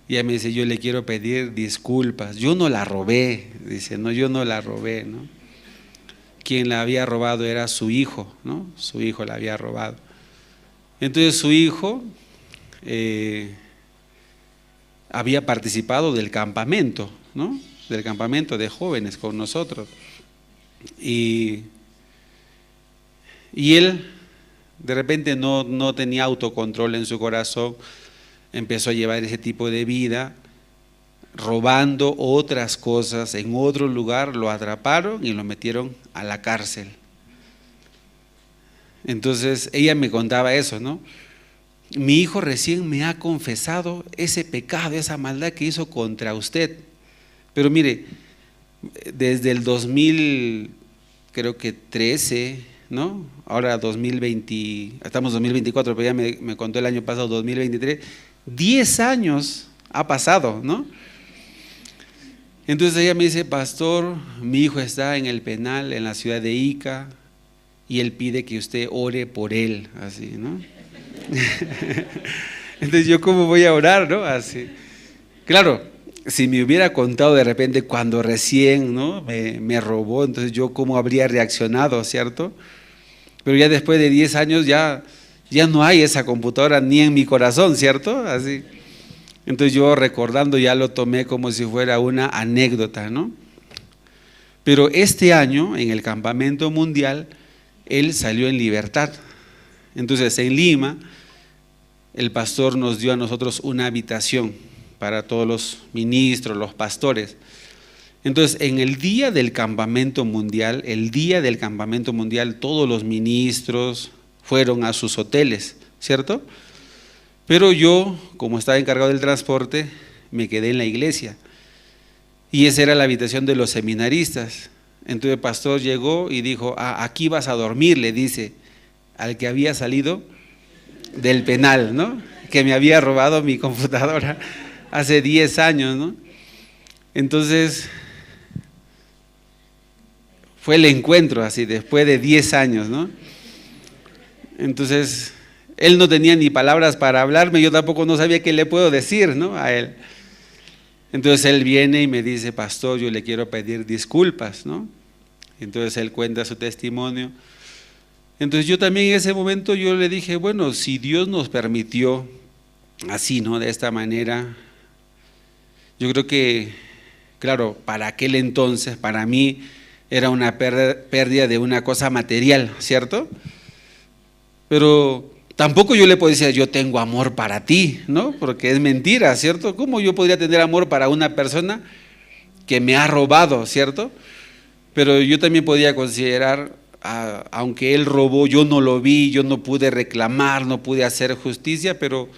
Y ella me dice, yo le quiero pedir disculpas, yo no la robé, dice, no, yo no la robé, ¿no? Quien la había robado era su hijo, ¿no? Su hijo la había robado. Entonces su hijo había participado del campamento, ¿no? Del campamento de jóvenes con nosotros. Y él de repente no tenía autocontrol en su corazón, empezó a llevar ese tipo de vida, robando otras cosas en otro lugar, lo atraparon y lo metieron a la cárcel. Entonces ella me contaba eso, ¿no? Mi hijo recién me ha confesado ese pecado, esa maldad que hizo contra usted. Pero mire, desde el 2013, ¿no? Ahora 2020, estamos 2024, pero ya me contó el año pasado, 2023, 10 años ha pasado, ¿no? Entonces ella me dice, pastor, mi hijo está en el penal en la ciudad de Ica y él pide que usted ore por él, así, ¿no? Entonces yo, ¿cómo voy a orar, no? Así. Claro, si me hubiera contado de repente cuando recién, ¿no? me robó, entonces yo cómo habría reaccionado, ¿cierto? Pero ya después de 10 años ya no hay esa computadora ni en mi corazón, ¿cierto? Así. Entonces yo recordando ya lo tomé como si fuera una anécdota, ¿no? Pero este año en el campamento mundial él salió en libertad. Entonces en Lima el pastor nos dio a nosotros una habitación para todos los ministros, los pastores. Entonces en el día del campamento mundial, todos los ministros fueron a sus hoteles, ¿cierto? Pero yo, como estaba encargado del transporte, me quedé en la iglesia y esa era la habitación de los seminaristas. Entonces el pastor llegó y dijo, aquí vas a dormir, le dice al que había salido del penal, ¿no? Que me había robado mi computadora hace 10 años, ¿no? Entonces fue el encuentro así, después de 10 años, ¿no? Entonces él no tenía ni palabras para hablarme, yo tampoco no sabía qué le puedo decir, ¿no? A él. Entonces él viene y me dice, pastor, yo le quiero pedir disculpas, ¿no? Entonces él cuenta su testimonio. Entonces yo también en ese momento yo le dije, bueno, si Dios nos permitió así, ¿no? De esta manera, yo creo que, claro, para aquel entonces, para mí era una pérdida de una cosa material, ¿cierto? Pero tampoco yo le puedo decir, yo tengo amor para ti, ¿no? Porque es mentira, ¿cierto? ¿Cómo yo podría tener amor para una persona que me ha robado, ¿cierto? Pero yo también podía considerar, aunque él robó, yo no lo vi, yo no pude reclamar, no pude hacer justicia, pero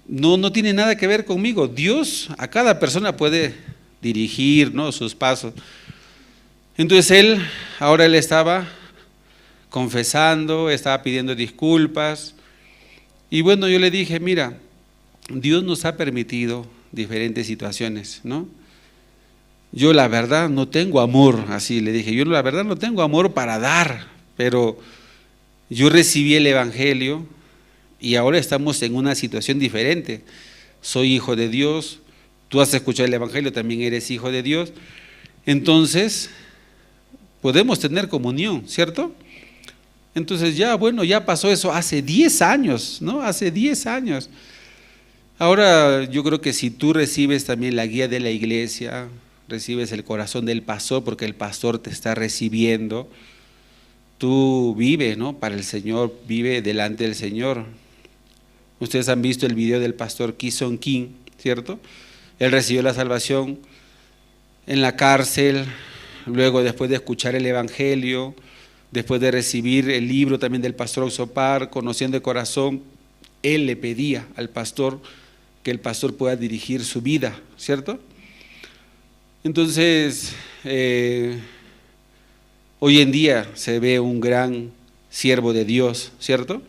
no tiene nada que ver conmigo. Dios a cada persona puede dirigir, ¿no? Sus pasos. Entonces ahora él estaba confesando, estaba pidiendo disculpas y bueno, yo le dije, mira, Dios nos ha permitido diferentes situaciones, ¿no? Yo la verdad no tengo amor, así le dije, yo la verdad no tengo amor para dar, pero yo recibí el evangelio y ahora estamos en una situación diferente. Soy hijo de Dios, tú has escuchado el evangelio, también eres hijo de Dios, entonces podemos tener comunión, ¿cierto? Entonces ya, bueno, ya pasó eso hace 10 años, ¿no? Hace 10 años. Ahora yo creo que si tú recibes también la guía de la iglesia, recibes el corazón del pastor porque el pastor te está recibiendo, tú vive, ¿no? Para el Señor, vive delante del Señor. Ustedes han visto el video del pastor Kison King, ¿cierto? Él recibió la salvación en la cárcel, luego después de escuchar el Evangelio, después de recibir el libro también del pastor Oxopar, conociendo de corazón, él le pedía al pastor que el pastor pueda dirigir su vida, ¿cierto? Entonces, hoy en día se ve un gran siervo de Dios, ¿cierto?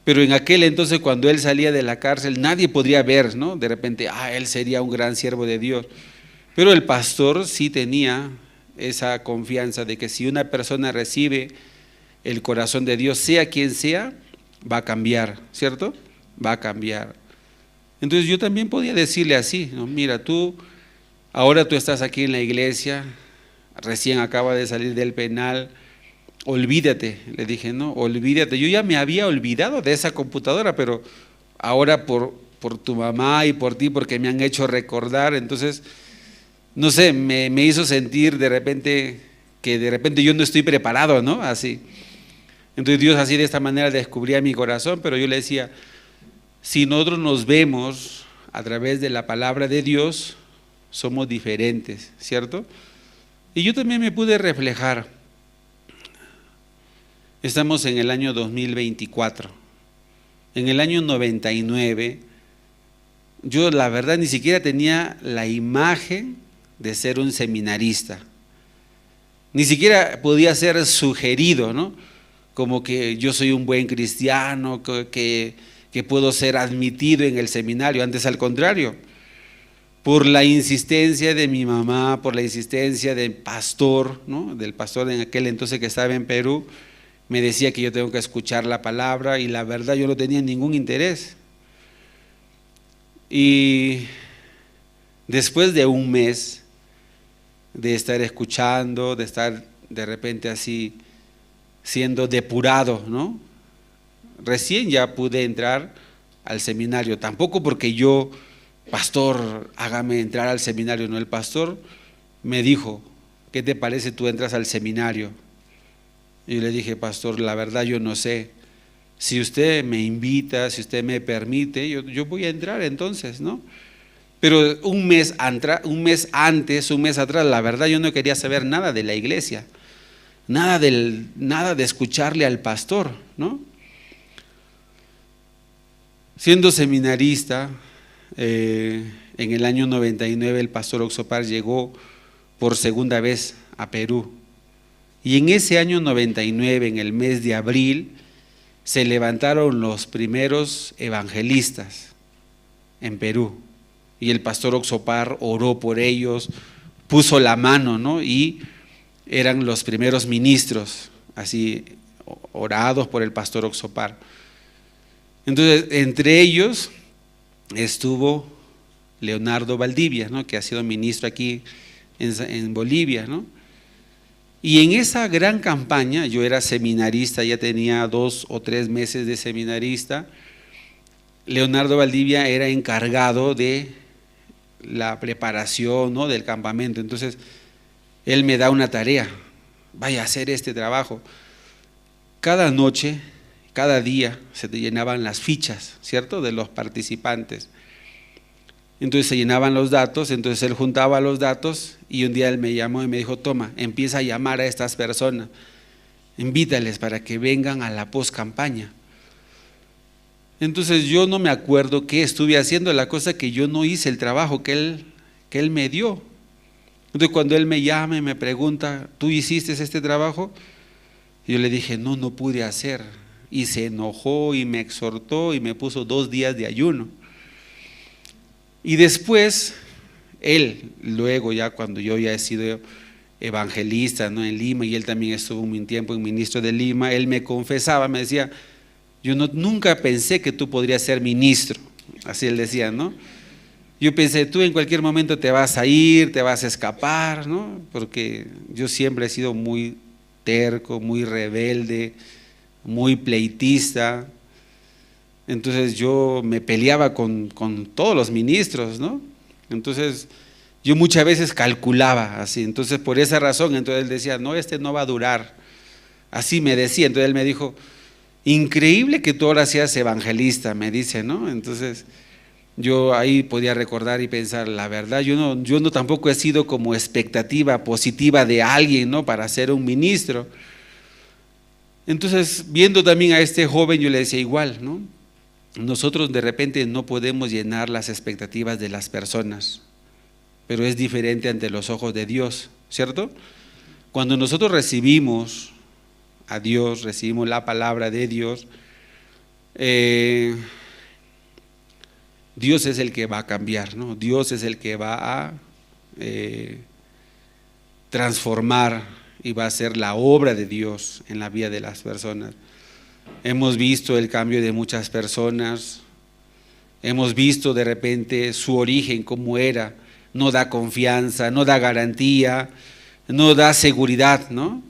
Pero en aquel entonces, cuando él salía de la cárcel, nadie podría ver, ¿no? De repente, él sería un gran siervo de Dios. Pero el pastor sí tenía esa confianza de que si una persona recibe el corazón de Dios, sea quien sea, va a cambiar, ¿cierto? Va a cambiar. Entonces yo también podía decirle así, ¿no? Mira, ahora tú estás aquí en la iglesia, recién acaba de salir del penal, olvídate, le dije, no, olvídate. Yo ya me había olvidado de esa computadora, pero ahora por tu mamá y por ti, porque me han hecho recordar, entonces, no sé, me hizo sentir de repente que de repente yo no estoy preparado, ¿no? Así. Entonces Dios así de esta manera descubría mi corazón, pero yo le decía, si nosotros nos vemos a través de la palabra de Dios, somos diferentes, ¿cierto? Y yo también me pude reflejar. Estamos en el año 2024. En el año 99, yo la verdad ni siquiera tenía la imagen de ser un seminarista. Ni siquiera podía ser sugerido, ¿no? Como que yo soy un buen cristiano, que puedo ser admitido en el seminario. Antes, al contrario, por la insistencia de mi mamá, por la insistencia del pastor, ¿no? Del pastor en aquel entonces que estaba en Perú, me decía que yo tengo que escuchar la palabra y la verdad yo no tenía ningún interés. Y después de un mes de estar escuchando, de estar de repente así siendo depurado, ¿no? Recién ya pude entrar al seminario, tampoco porque yo, pastor, hágame entrar al seminario, no, el pastor me dijo, ¿qué te parece tú entras al seminario? Y yo le dije, pastor, la verdad yo no sé, si usted me invita, si usted me permite, yo voy a entrar entonces, ¿no? Pero un mes atrás, la verdad yo no quería saber nada de la iglesia, nada de escucharle al pastor, ¿no? Siendo seminarista, en el año 99 el pastor Oxopar llegó por segunda vez a Perú. Y en ese año 99, en el mes de abril, se levantaron los primeros evangelistas en Perú. Y el pastor Oxopar oró por ellos, puso la mano, ¿no? Y eran los primeros ministros, así orados por el pastor Oxopar. Entonces, entre ellos estuvo Leonardo Valdivia, ¿no? Que ha sido ministro aquí en Bolivia, ¿no? Y en esa gran campaña, yo era seminarista, ya tenía 2 o 3 meses de seminarista. Leonardo Valdivia era encargado de la preparación, ¿no? Del campamento. Entonces, él me da una tarea, vaya a hacer este trabajo. Cada noche, cada día se te llenaban las fichas, ¿cierto? De los participantes. Entonces se llenaban los datos, entonces él juntaba los datos y un día él me llamó y me dijo, toma, empieza a llamar a estas personas, invítales para que vengan a la post-campaña. Entonces yo no me acuerdo qué estuve haciendo, la cosa que yo no hice el trabajo que él me dio. Entonces cuando él me llama y me pregunta, ¿tú hiciste este trabajo? Y yo le dije, no pude hacer. Y se enojó y me exhortó y me puso 2 días de ayuno. Y después, él, luego ya cuando yo ya he sido evangelista, ¿no? En Lima, y él también estuvo un tiempo en ministro de Lima, él me confesaba, me decía, yo nunca pensé que tú podrías ser ministro, así él decía, ¿no? Yo pensé, tú en cualquier momento te vas a ir, te vas a escapar, ¿no? Porque yo siempre he sido muy terco, muy rebelde, muy pleitista. Entonces yo me peleaba con todos los ministros, ¿no? Entonces yo muchas veces calculaba así, entonces por esa razón, entonces él decía, no, no va a durar, Así me decía. Entonces él me dijo, increíble que tú ahora seas evangelista, me dice, ¿no? Entonces yo ahí podía recordar y pensar, la verdad, yo no tampoco he sido como expectativa positiva de alguien, ¿no? Para ser un ministro. Entonces, viendo también a este joven, yo le decía igual, ¿no? Nosotros de repente no podemos llenar las expectativas de las personas, pero es diferente ante los ojos de Dios, ¿cierto? Cuando nosotros recibimos a Dios, recibimos la palabra de Dios, Dios es el que va a cambiar, ¿no? Dios es el que va a transformar y va a ser la obra de Dios en la vida de las personas. Hemos visto el cambio de muchas personas, hemos visto de repente su origen, cómo era, no da confianza, no da garantía, no da seguridad, ¿no?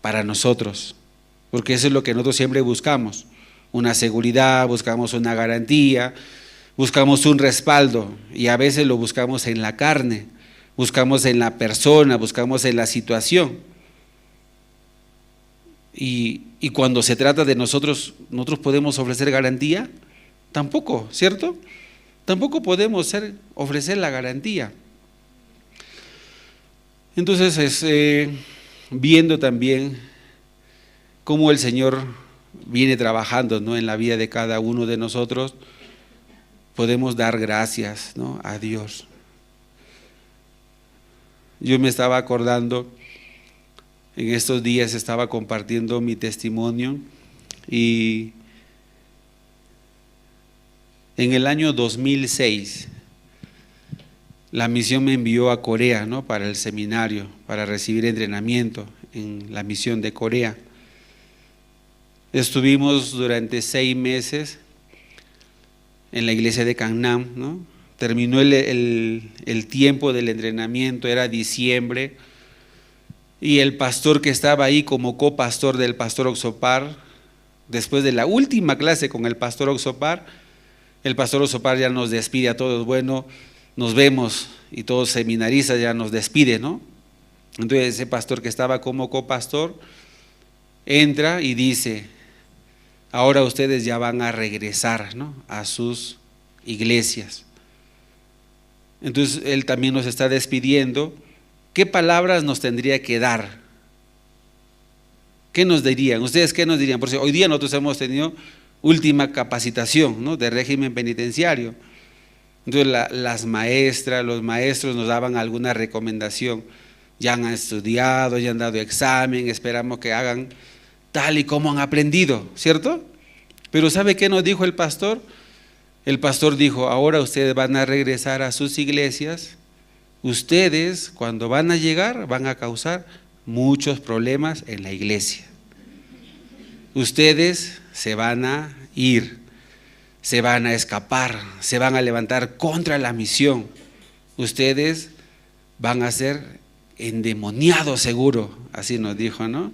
Para nosotros, porque eso es lo que nosotros siempre buscamos, una seguridad, buscamos una garantía, buscamos un respaldo, y a veces lo buscamos en la carne, buscamos en la persona, buscamos en la situación. Y cuando se trata de nosotros podemos ofrecer garantía, tampoco, ¿cierto? Tampoco podemos ofrecer la garantía. Entonces, viendo también cómo el Señor viene trabajando, ¿no? En la vida de cada uno de nosotros, podemos dar gracias, ¿no? A Dios. Yo me estaba acordando, en estos días estaba compartiendo mi testimonio, y en el año 2006 la misión me envió a Corea, ¿no? Para el seminario, para recibir entrenamiento en la misión de Corea. Estuvimos durante 6 meses en la iglesia de Gangnam, ¿no? Terminó el tiempo del entrenamiento, era diciembre, y el pastor que estaba ahí como copastor del pastor Oxopar, después de la última clase con el pastor Oxopar, el pastor Oxopar ya nos despide a todos, bueno, nos vemos, y todos seminaristas ya nos despide, ¿no? Entonces ese pastor que estaba como copastor entra y dice, ahora ustedes ya van a regresar, ¿no? A sus iglesias. Entonces él también nos está despidiendo. ¿Qué palabras nos tendría que dar? ¿Qué nos dirían? ¿Ustedes qué nos dirían? Porque hoy día nosotros hemos tenido última capacitación, ¿no? De régimen penitenciario. Entonces las maestras, los maestros nos daban alguna recomendación. Ya han estudiado, ya han dado examen, esperamos que hagan tal y como han aprendido, ¿cierto? Pero ¿sabe qué nos dijo el pastor? El pastor dijo, ahora ustedes van a regresar a sus iglesias, ustedes cuando van a llegar van a causar muchos problemas en la iglesia. Ustedes se van a ir, se van a escapar, se van a levantar contra la misión. Ustedes van a ser endemoniados seguro, así nos dijo, ¿no?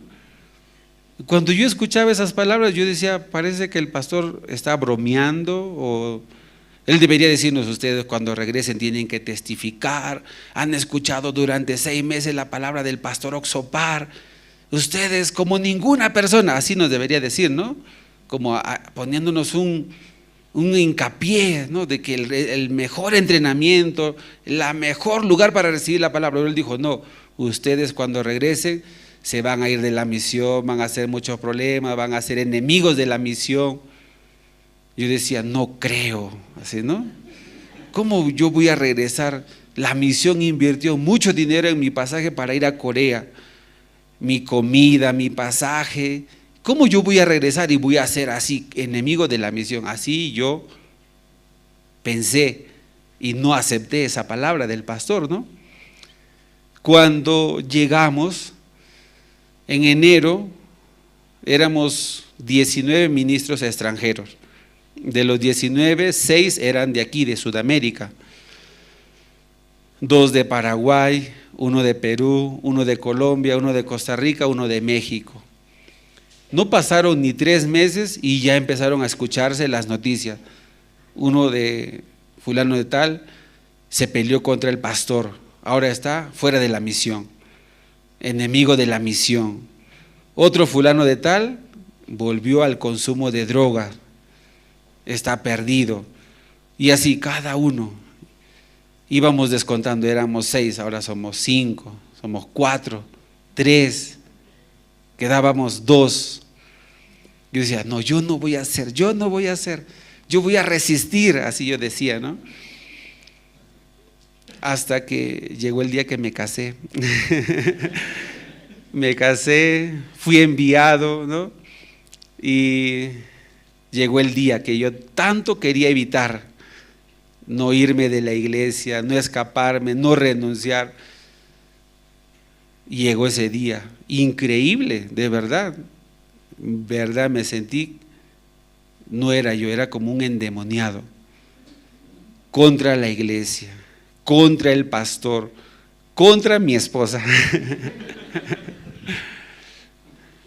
Cuando yo escuchaba esas palabras, yo decía, parece que el pastor está bromeando, o él debería decirnos, ustedes cuando regresen tienen que testificar, han escuchado durante 6 meses la palabra del pastor Oxopar, ustedes como ninguna persona, así nos debería decir, ¿no? Como poniéndonos un hincapié, ¿no? De que el mejor entrenamiento, la mejor lugar para recibir la palabra. Pero él dijo, no, ustedes cuando regresen se van a ir de la misión, van a hacer muchos problemas, van a ser enemigos de la misión. Yo decía, no creo, así, ¿no? ¿Cómo yo voy a regresar? La misión invirtió mucho dinero en mi pasaje para ir a Corea, mi comida, mi pasaje. ¿Cómo yo voy a regresar y voy a ser así, enemigo de la misión? Así yo pensé y no acepté esa palabra del pastor, ¿no? Cuando llegamos en enero, éramos 19 ministros extranjeros. De los 19, 6 eran de aquí, de Sudamérica. 2 de Paraguay, 1 de Perú, 1 de Colombia, 1 de Costa Rica, 1 de México. No pasaron ni 3 meses y ya empezaron a escucharse las noticias. Uno de fulano de tal se peleó contra el pastor, ahora está fuera de la misión, enemigo de la misión. Otro fulano de tal volvió al consumo de droga, está perdido. Y así cada uno. Íbamos descontando, éramos 6, ahora somos 5, somos 4, 3, quedábamos 2. Yo decía, no, yo no voy a hacer, yo voy a resistir, así yo decía, ¿no? Hasta que llegó el día que me casé. Me casé, fui enviado, ¿no? Y llegó el día que yo tanto quería evitar, no irme de la iglesia, no escaparme, no renunciar. Llegó ese día, increíble, de verdad, me sentí, no era yo, era como un endemoniado, contra la iglesia, contra el pastor, contra mi esposa.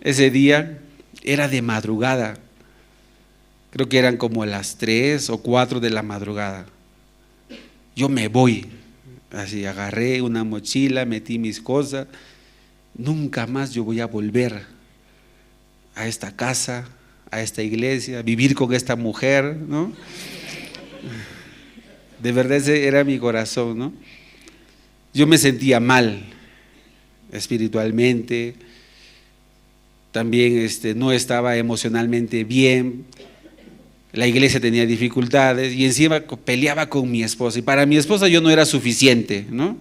Ese día era de madrugada, creo que eran como las 3 o 4 de la madrugada. Yo me voy, así agarré una mochila, metí mis cosas, nunca más yo voy a volver a esta casa, a esta iglesia, vivir con esta mujer, ¿no? De verdad ese era mi corazón, ¿no? Yo me sentía mal espiritualmente, también no estaba emocionalmente bien. La iglesia tenía dificultades y encima peleaba con mi esposa. Y para mi esposa yo no era suficiente, ¿no?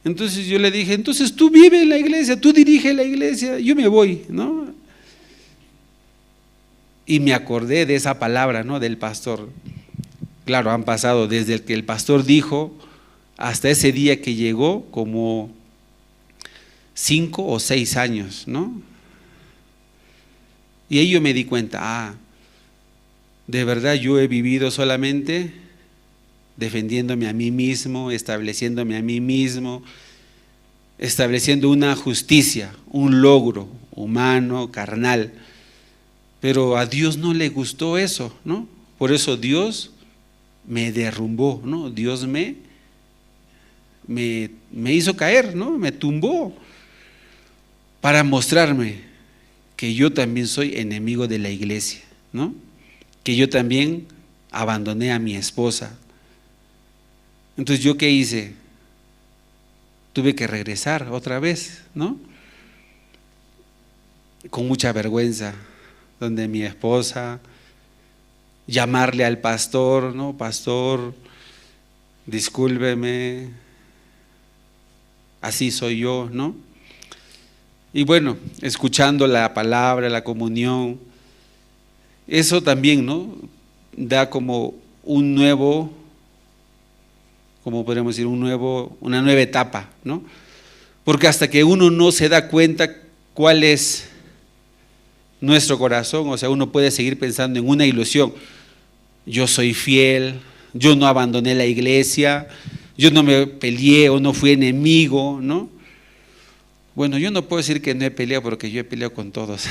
Entonces yo le dije, entonces tú vive en la iglesia, tú dirige la iglesia, yo me voy, ¿no? Y me acordé de esa palabra, ¿no? Del pastor. Claro, han pasado desde el que el pastor dijo hasta ese día que llegó como 5 o 6 años, ¿no? Y ahí yo me di cuenta, de verdad yo he vivido solamente defendiéndome a mí mismo, estableciéndome a mí mismo, estableciendo una justicia, un logro humano, carnal. Pero a Dios no le gustó eso, ¿no? Por eso Dios me derrumbó, ¿no? Dios me hizo caer, ¿no? Me tumbó para mostrarme que yo también soy enemigo de la iglesia, ¿no? Que yo también abandoné a mi esposa. Entonces, ¿yo qué hice? Tuve que regresar otra vez, ¿no? Con mucha vergüenza, donde mi esposa, llamarle al pastor, ¿no? Pastor, discúlpeme, así soy yo, ¿no? Y bueno, escuchando la palabra, la comunión, eso también, ¿no? Da como un nuevo, como podríamos decir, una nueva etapa, ¿no? Porque hasta que uno no se da cuenta cuál es nuestro corazón, o sea, uno puede seguir pensando en una ilusión. Yo soy fiel, yo no abandoné la iglesia, yo no me peleé o no fui enemigo, ¿no? Bueno, yo no puedo decir que no he peleado porque yo he peleado con todos.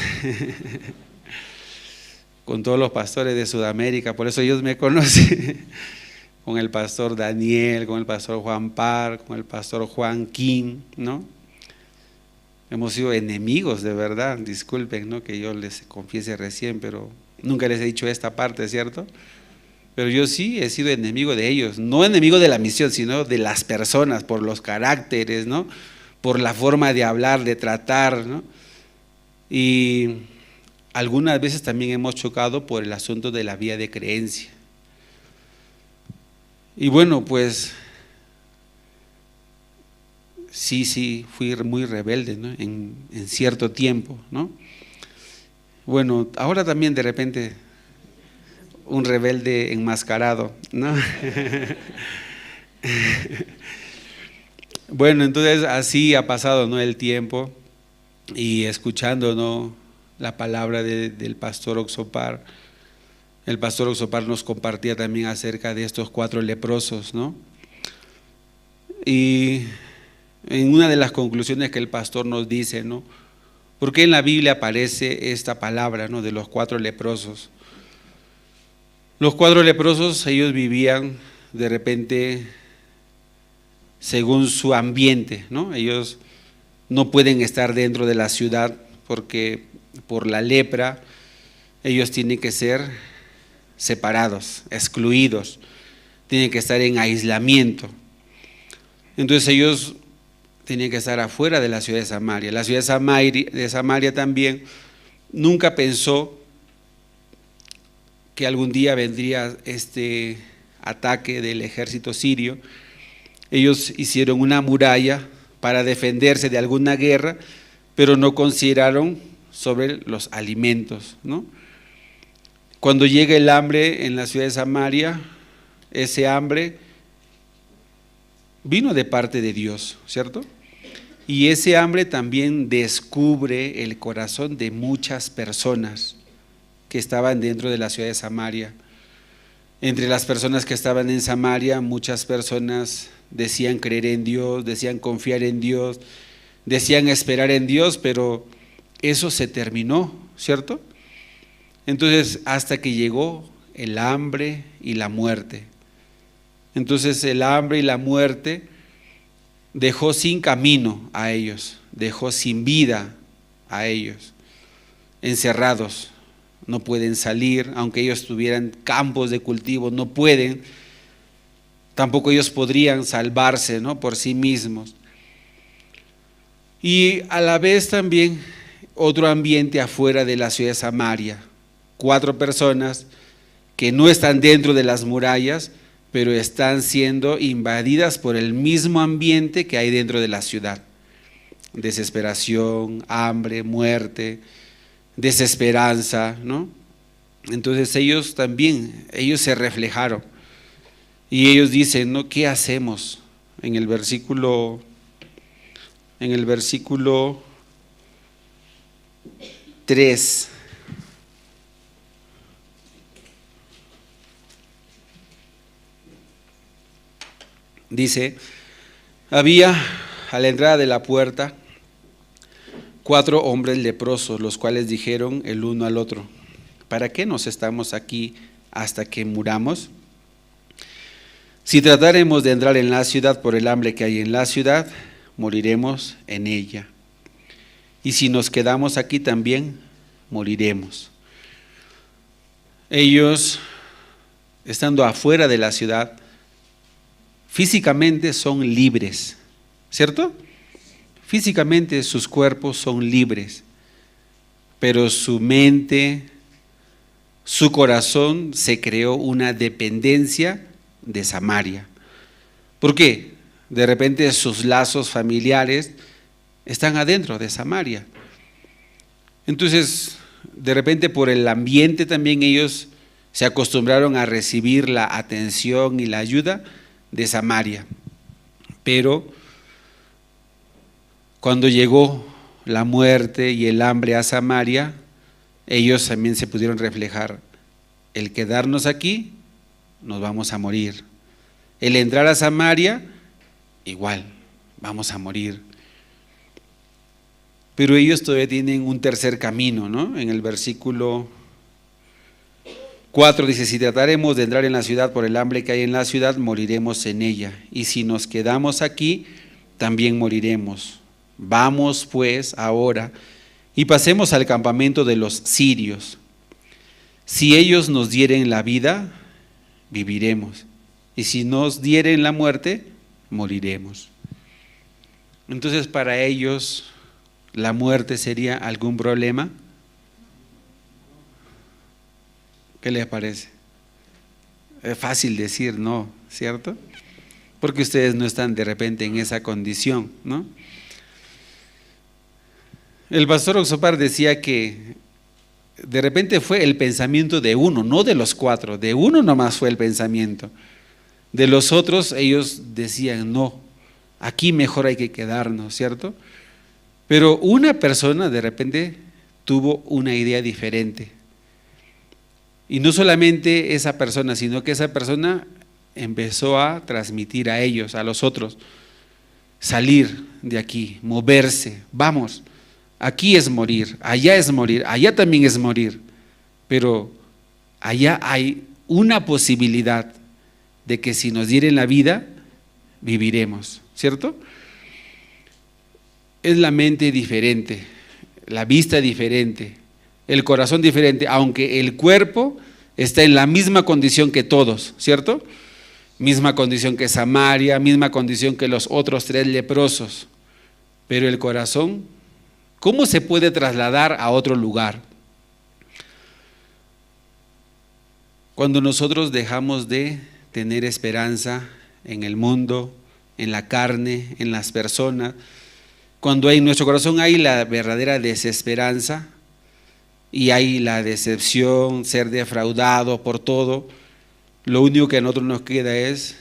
Con todos los pastores de Sudamérica, por eso ellos me conocen. Con el pastor Daniel, con el pastor Juan Par, con el pastor Juan Kim, ¿no? Hemos sido enemigos de verdad, disculpen, ¿no? Que yo les confiese recién, pero nunca les he dicho esta parte, ¿cierto? Pero yo sí he sido enemigo de ellos, no enemigo de la misión, sino de las personas, por los caracteres, ¿no? Por la forma de hablar, de tratar, ¿no? Y algunas veces también hemos chocado por el asunto de la vía de creencia. Y bueno, pues sí, fui muy rebelde, ¿no? En cierto tiempo, ¿no? Bueno, ahora también de repente un rebelde enmascarado, ¿no? Bueno, entonces así ha pasado, ¿no? El tiempo y escuchando, ¿no? La palabra del pastor Oxopar. El pastor Oxopar nos compartía también acerca de estos 4 leprosos, ¿no? Y en una de las conclusiones que el pastor nos dice, ¿no? ¿Por qué en la Biblia aparece esta palabra, ¿no? De los 4 leprosos? Los 4 leprosos, ellos vivían de repente según su ambiente, ¿no? Ellos no pueden estar dentro de la ciudad porque por la lepra ellos tienen que ser separados, excluidos, tienen que estar en aislamiento. Entonces ellos tenían que estar afuera de la ciudad de Samaria. La ciudad de Samaria también nunca pensó que algún día vendría este ataque del ejército sirio. Ellos hicieron una muralla para defenderse de alguna guerra, pero no consideraron sobre los alimentos, ¿no? Cuando llega el hambre en la ciudad de Samaria, ese hambre vino de parte de Dios, ¿cierto? Y ese hambre también descubre el corazón de muchas personas que estaban dentro de la ciudad de Samaria. Entre las personas que estaban en Samaria, muchas personas decían creer en Dios, decían confiar en Dios, decían esperar en Dios, pero eso se terminó, ¿cierto? Entonces, hasta que llegó el hambre y la muerte. Entonces, el hambre y la muerte dejó sin camino a ellos, dejó sin vida a ellos, encerrados. No pueden salir, aunque ellos tuvieran campos de cultivo, no pueden. Tampoco ellos podrían salvarse, ¿no?, por sí mismos. Y a la vez también otro ambiente afuera de la ciudad de Samaria. 4 personas que no están dentro de las murallas, pero están siendo invadidas por el mismo ambiente que hay dentro de la ciudad. Desesperación, hambre, muerte, desesperanza, ¿no? Entonces ellos también, ellos se reflejaron y ellos dicen, ¿no?, ¿qué hacemos? En el versículo 3 dice, había a la entrada de la puerta 4 hombres leprosos, los cuales dijeron el uno al otro, ¿para qué nos estamos aquí hasta que muramos? Si tratáremos de entrar en la ciudad por el hambre que hay en la ciudad, moriremos en ella. Y si nos quedamos aquí también, moriremos. Ellos, estando afuera de la ciudad, físicamente son libres, ¿cierto? Físicamente sus cuerpos son libres, pero su mente, su corazón se creó una dependencia de Samaria. ¿Por qué? De repente sus lazos familiares están adentro de Samaria. Entonces, de repente por el ambiente también ellos se acostumbraron a recibir la atención y la ayuda de Samaria. Pero cuando llegó la muerte y el hambre a Samaria, ellos también se pudieron reflejar. El quedarnos aquí, nos vamos a morir. El entrar a Samaria, igual, vamos a morir. Pero ellos todavía tienen un tercer camino, ¿no? En el versículo 4 dice, si trataremos de entrar en la ciudad por el hambre que hay en la ciudad, moriremos en ella. Y si nos quedamos aquí, también moriremos. Vamos pues ahora y pasemos al campamento de los sirios. Si ellos nos dieren la vida, viviremos. Y si nos dieren la muerte, moriremos. Entonces para ellos la muerte sería algún problema. ¿Qué les parece? Es fácil decir no, ¿cierto? Porque ustedes no están de repente en esa condición, ¿no? El pastor Oxopar decía que de repente fue el pensamiento de uno, no de los 4, de uno nomás fue el pensamiento. De los otros ellos decían no, aquí mejor hay que quedarnos, ¿cierto? Pero una persona de repente tuvo una idea diferente. Y no solamente esa persona, sino que esa persona empezó a transmitir a ellos, a los otros, salir de aquí, moverse, vamos, aquí es morir, allá también es morir, pero allá hay una posibilidad de que si nos dieren la vida, viviremos, ¿cierto? Es la mente diferente. la vista diferente, el corazón diferente, aunque el cuerpo está en la misma condición que todos, ¿cierto? Misma condición que Samaria, misma condición que los otros 3 leprosos, pero el corazón, ¿cómo se puede trasladar a otro lugar? Cuando nosotros dejamos de tener esperanza en el mundo, en la carne, en las personas, cuando en nuestro corazón hay la verdadera desesperanza y hay la decepción, ser defraudado por todo, lo único que a nosotros nos queda es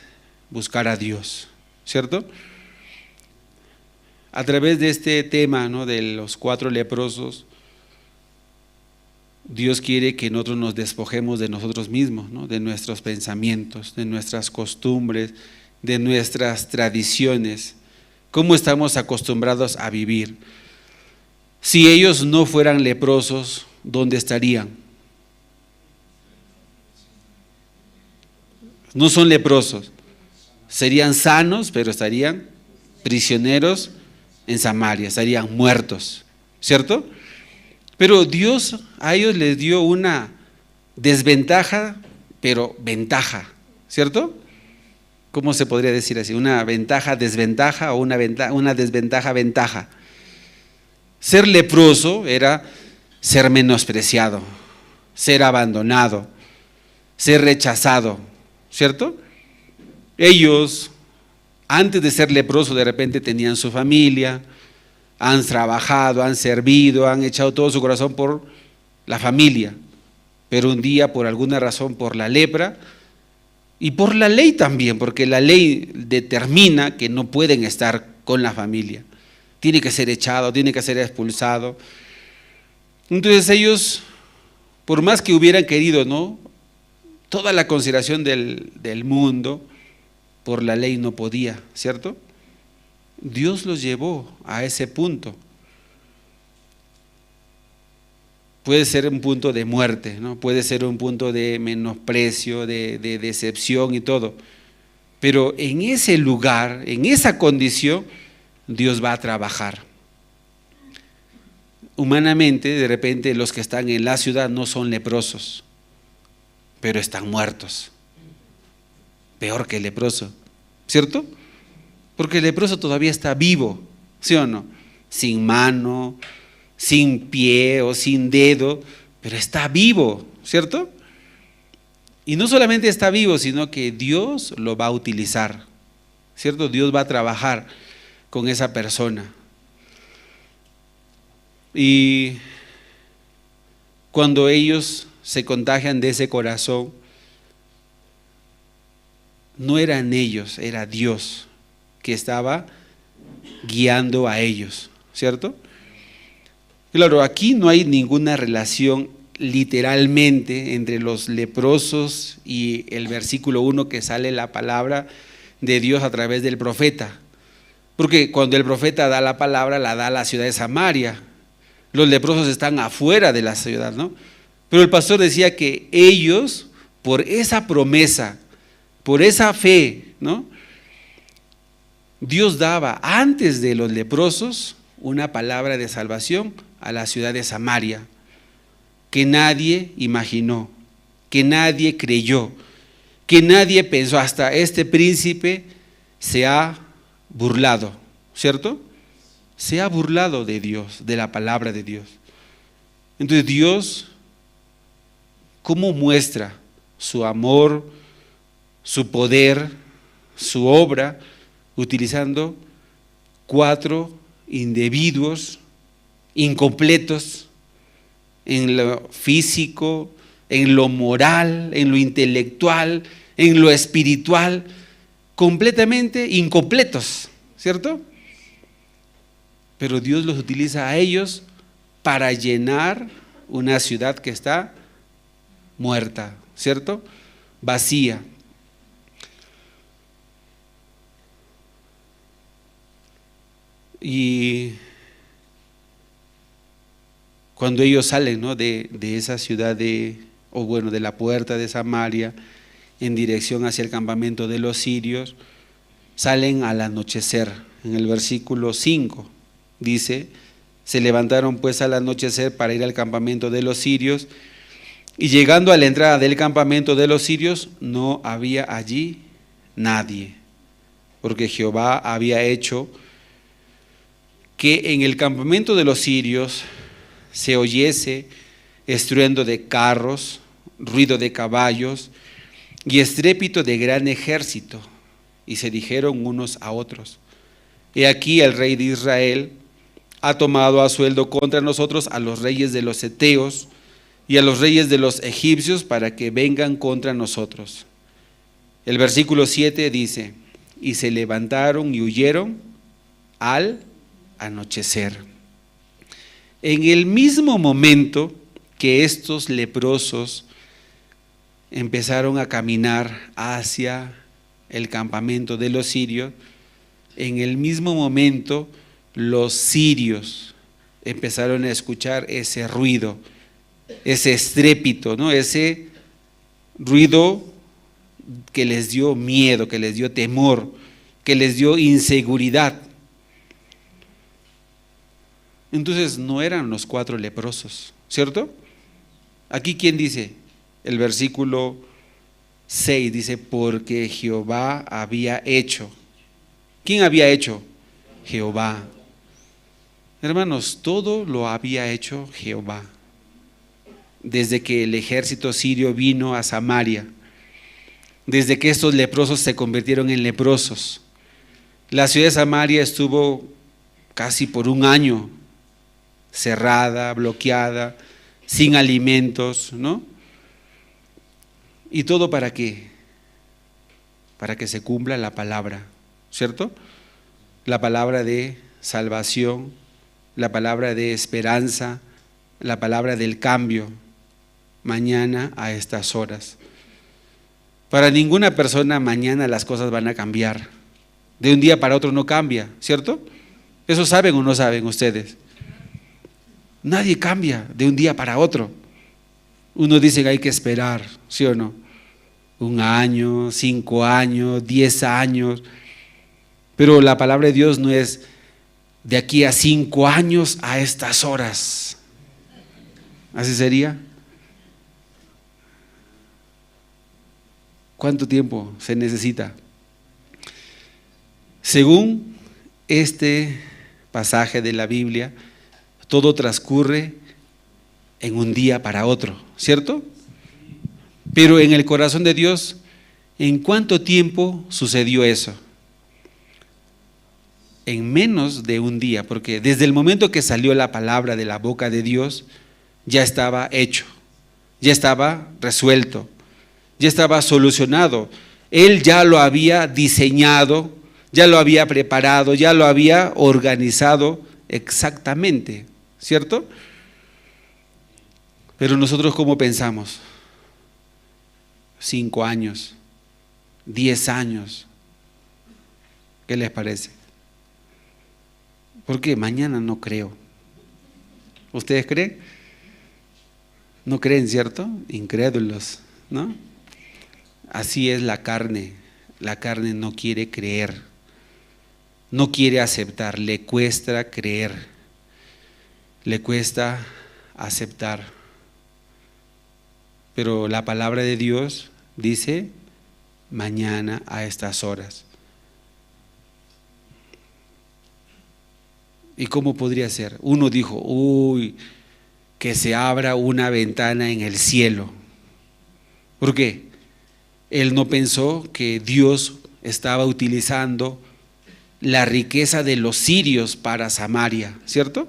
buscar a Dios, ¿cierto? A través de este tema, ¿no?, de los 4 leprosos, Dios quiere que nosotros nos despojemos de nosotros mismos, ¿no?, de nuestros pensamientos, de nuestras costumbres, de nuestras tradiciones, cómo estamos acostumbrados a vivir. Si ellos no fueran leprosos, ¿dónde estarían? No son leprosos, serían sanos, pero estarían prisioneros en Samaria, estarían muertos, ¿cierto? Pero Dios a ellos les dio una desventaja, pero ventaja, ¿cierto? ¿Cómo se podría decir así? Una ventaja, desventaja, o una desventaja, ventaja. Ser leproso era ser menospreciado, ser abandonado, ser rechazado, ¿cierto? Ellos, antes de ser leprosos, de repente tenían su familia, han trabajado, han servido, han echado todo su corazón por la familia, pero un día, por alguna razón, por la lepra y por la ley también, porque la ley determina que no pueden estar con la familia, tiene que ser echado, tiene que ser expulsado. Entonces ellos, por más que hubieran querido, ¿no?, toda la consideración del mundo, por la ley no podía, ¿cierto? Dios los llevó a ese punto. Puede ser un punto de muerte, ¿no? Puede ser un punto de menosprecio, de decepción y todo, pero en ese lugar, en esa condición, Dios va a trabajar. Humanamente, de repente, los que están en la ciudad no son leprosos, pero están muertos, peor que el leproso, ¿cierto? Porque el leproso todavía está vivo, ¿sí o no? Sin mano, sin pie o sin dedo, pero está vivo, ¿cierto? Y no solamente está vivo, sino que Dios lo va a utilizar, ¿cierto? Dios va a trabajar con esa persona. Y cuando ellos se contagian de ese corazón, no eran ellos, era Dios que estaba guiando a ellos, ¿cierto? Claro, aquí no hay ninguna relación literalmente entre los leprosos y el versículo 1 que sale la palabra de Dios a través del profeta, porque cuando el profeta da la palabra, la da a la ciudad de Samaria, los leprosos están afuera de la ciudad, ¿no? Pero el pastor decía que ellos, por esa promesa, por esa fe, ¿no?, Dios daba antes de los leprosos una palabra de salvación a la ciudad de Samaria, que nadie imaginó, que nadie creyó, que nadie pensó. Hasta este príncipe se ha burlado, ¿cierto? Se ha burlado de Dios, de la palabra de Dios. Entonces Dios, ¿cómo muestra su amor, su poder, su obra? Utilizando 4 individuos incompletos en lo físico, en lo moral, en lo intelectual, en lo espiritual, completamente incompletos, ¿cierto? Pero Dios los utiliza a ellos para llenar una ciudad que está muerta, ¿cierto? Vacía. Y cuando ellos salen, ¿no?, de esa ciudad de la puerta de Samaria en dirección hacia el campamento de los sirios, salen al anochecer. En el versículo 5 dice Se levantaron pues al anochecer para ir al campamento de los sirios, y llegando a la entrada del campamento de los sirios, no había allí nadie, porque Jehová había hecho que en el campamento de los sirios se oyese estruendo de carros, ruido de caballos y estrépito de gran ejército. Y se dijeron unos a otros: he aquí el rey de Israel ha tomado a sueldo contra nosotros a los reyes de los heteos y a los reyes de los egipcios para que vengan contra nosotros. El versículo 7 dice: y se levantaron y huyeron al anochecer. En el mismo momento que estos leprosos empezaron a caminar hacia el campamento de los sirios, en el mismo momento los sirios empezaron a escuchar ese ruido, ese estrépito, ¿no? Ese ruido que les dio miedo, que les dio temor, que les dio inseguridad. Entonces no eran los 4 leprosos, ¿cierto? Aquí, ¿quién dice? El versículo 6 dice: porque Jehová había hecho. ¿Quién había hecho? Jehová. Hermanos, todo lo había hecho Jehová. Desde que el ejército sirio vino a Samaria, desde que estos leprosos se convirtieron en leprosos, la ciudad de Samaria estuvo casi por un año cerrada, bloqueada, sin alimentos, ¿no? ¿Y todo para qué? Para que se cumpla la palabra, ¿cierto? La palabra de salvación, la palabra de esperanza, la palabra del cambio, mañana a estas horas. Para ninguna persona mañana las cosas van a cambiar. De un día para otro no cambia, ¿cierto? ¿Eso saben o no saben ustedes? Nadie cambia de un día para otro. Uno dice que hay que esperar, ¿sí o no? 1 año, 5 años, 10 años. Pero la palabra de Dios no es de aquí a 5 años a estas horas. ¿Así sería? ¿Cuánto tiempo se necesita? Según este pasaje de la Biblia, todo transcurre en un día para otro, ¿cierto? Pero en el corazón de Dios, ¿en cuánto tiempo sucedió eso? En menos de un día, porque desde el momento que salió la palabra de la boca de Dios, ya estaba hecho, ya estaba resuelto, ya estaba solucionado. Él ya lo había diseñado, ya lo había preparado, ya lo había organizado exactamente, ¿cierto? Pero nosotros, ¿cómo pensamos? 5 años, 10 años, ¿qué les parece? Porque mañana no creo. ¿Ustedes creen? No creen, ¿cierto? Incrédulos, ¿no? Así es la carne. La carne no quiere creer, no quiere aceptar, le cuesta creer, le cuesta aceptar. Pero la palabra de Dios dice: mañana a estas horas. ¿Y cómo podría ser? Uno dijo: uy, que se abra una ventana en el cielo. ¿Por qué? Él no pensó que Dios estaba utilizando la riqueza de los sirios para Samaria, ¿cierto?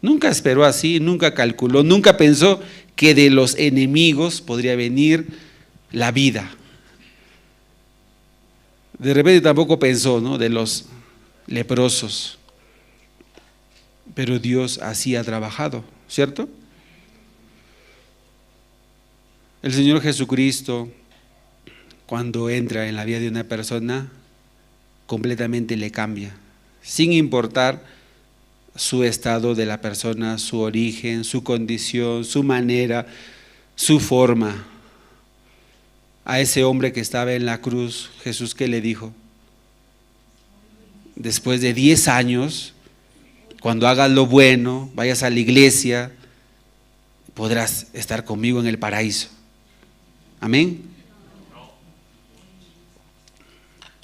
Nunca esperó así, nunca calculó, nunca pensó que de los enemigos podría venir la vida. De repente tampoco pensó, ¿no?, de los leprosos. Pero Dios así ha trabajado, ¿cierto? El Señor Jesucristo, cuando entra en la vida de una persona, completamente le cambia, sin importar su estado de la persona, su origen, su condición, su manera, su forma. A ese hombre que estaba en la cruz, Jesús, ¿qué le dijo? Después de 10 años, Cuando hagas lo bueno, vayas a la iglesia, podrás estar conmigo en el paraíso. Amén.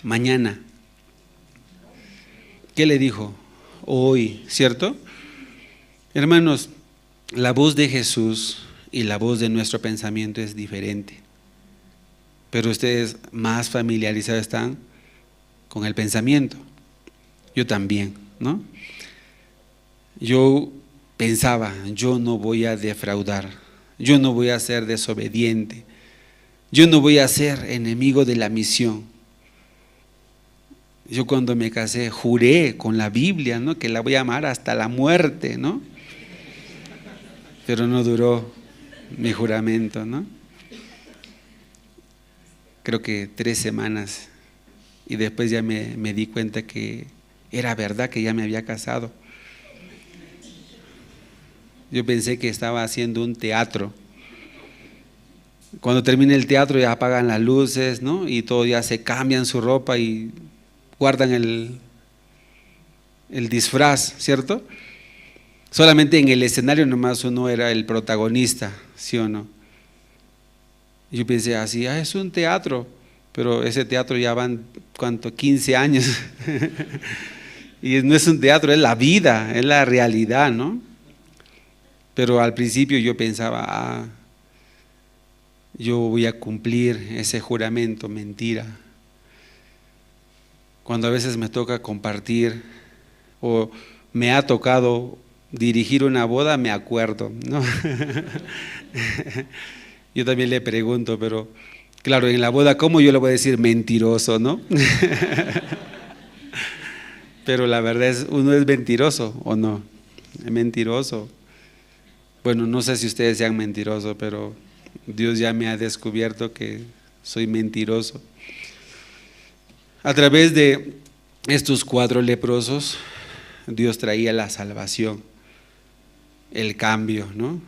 Mañana. ¿Qué le dijo? Hoy, ¿cierto? Hermanos, la voz de Jesús y la voz de nuestro pensamiento es diferente. Pero ustedes más familiarizados están con el pensamiento. Yo también, ¿no? Yo pensaba, yo no voy a defraudar, yo no voy a ser desobediente, yo no voy a ser enemigo de la misión. Yo cuando me casé juré con la Biblia, ¿no?, que la voy a amar hasta la muerte, ¿no? Pero no duró mi juramento, ¿no? Creo que 3 semanas, y después ya me di cuenta que era verdad, que ya me había casado. Yo pensé que estaba haciendo un teatro. Cuando termina el teatro ya apagan las luces, ¿no?, y todo, ya se cambian su ropa y guardan el disfraz, ¿cierto? Solamente en el escenario nomás uno era el protagonista, ¿sí o no? Yo pensé así, es un teatro, pero ese teatro ya van, ¿cuánto? 15 años. Y no es un teatro, es la vida, es la realidad, ¿no? Pero al principio yo pensaba, yo voy a cumplir ese juramento, mentira. Cuando a veces me toca compartir o me ha tocado dirigir una boda, me acuerdo, ¿no? Yo también le pregunto, pero claro, en la boda, ¿cómo yo le voy a decir mentiroso, no? Pero la verdad es, uno es mentiroso, ¿o no? Es mentiroso. Bueno, no sé si ustedes sean mentirosos, pero Dios ya me ha descubierto que soy mentiroso. A través de estos 4 leprosos, Dios traía la salvación, el cambio, ¿no?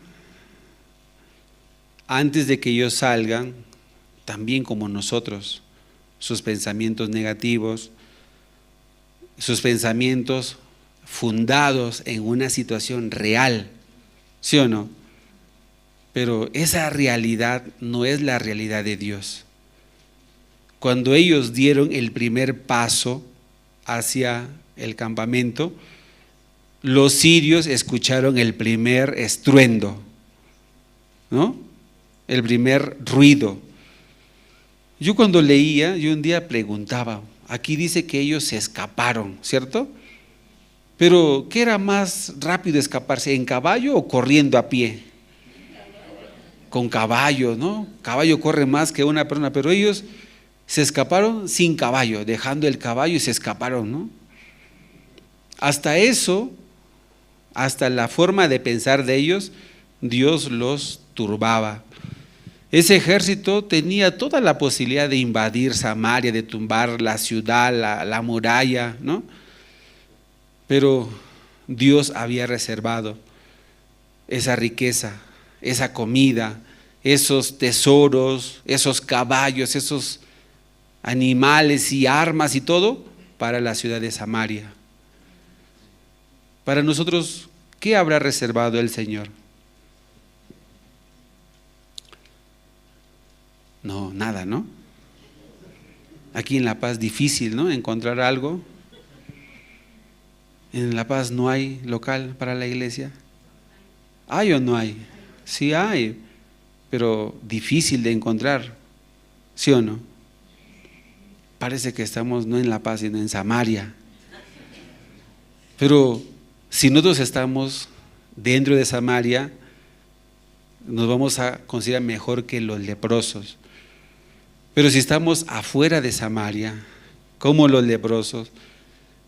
Antes de que ellos salgan, también como nosotros, sus pensamientos negativos, sus pensamientos fundados en una situación real, ¿sí o no? Pero esa realidad no es la realidad de Dios. Cuando ellos dieron el primer paso hacia el campamento, los sirios escucharon el primer estruendo, ¿no?, el primer ruido. Yo cuando leía, yo un día preguntaba, aquí dice que ellos se escaparon, ¿cierto? Pero ¿qué era más rápido escaparse, en caballo o corriendo a pie? Con caballo, ¿no? Caballo corre más que una persona, pero ellos se escaparon sin caballo, dejando el caballo y se escaparon, ¿no? Hasta eso, hasta la forma de pensar de ellos, Dios los turbaba. Ese ejército tenía toda la posibilidad de invadir Samaria, de tumbar la ciudad, la muralla, ¿no? Pero Dios había reservado esa riqueza, esa comida, esos tesoros, esos caballos, esos animales y armas y todo para la ciudad de Samaria. Para nosotros, ¿qué habrá reservado el Señor? No, nada, ¿no? Aquí en La Paz difícil, ¿no?, encontrar algo. En La Paz no hay local para la iglesia. ¿Hay o no hay? Sí hay, pero difícil de encontrar, ¿sí o no? Parece que estamos no en La Paz, sino en Samaria. Pero si nosotros estamos dentro de Samaria, nos vamos a considerar mejor que los leprosos. Pero si estamos afuera de Samaria, como los leprosos,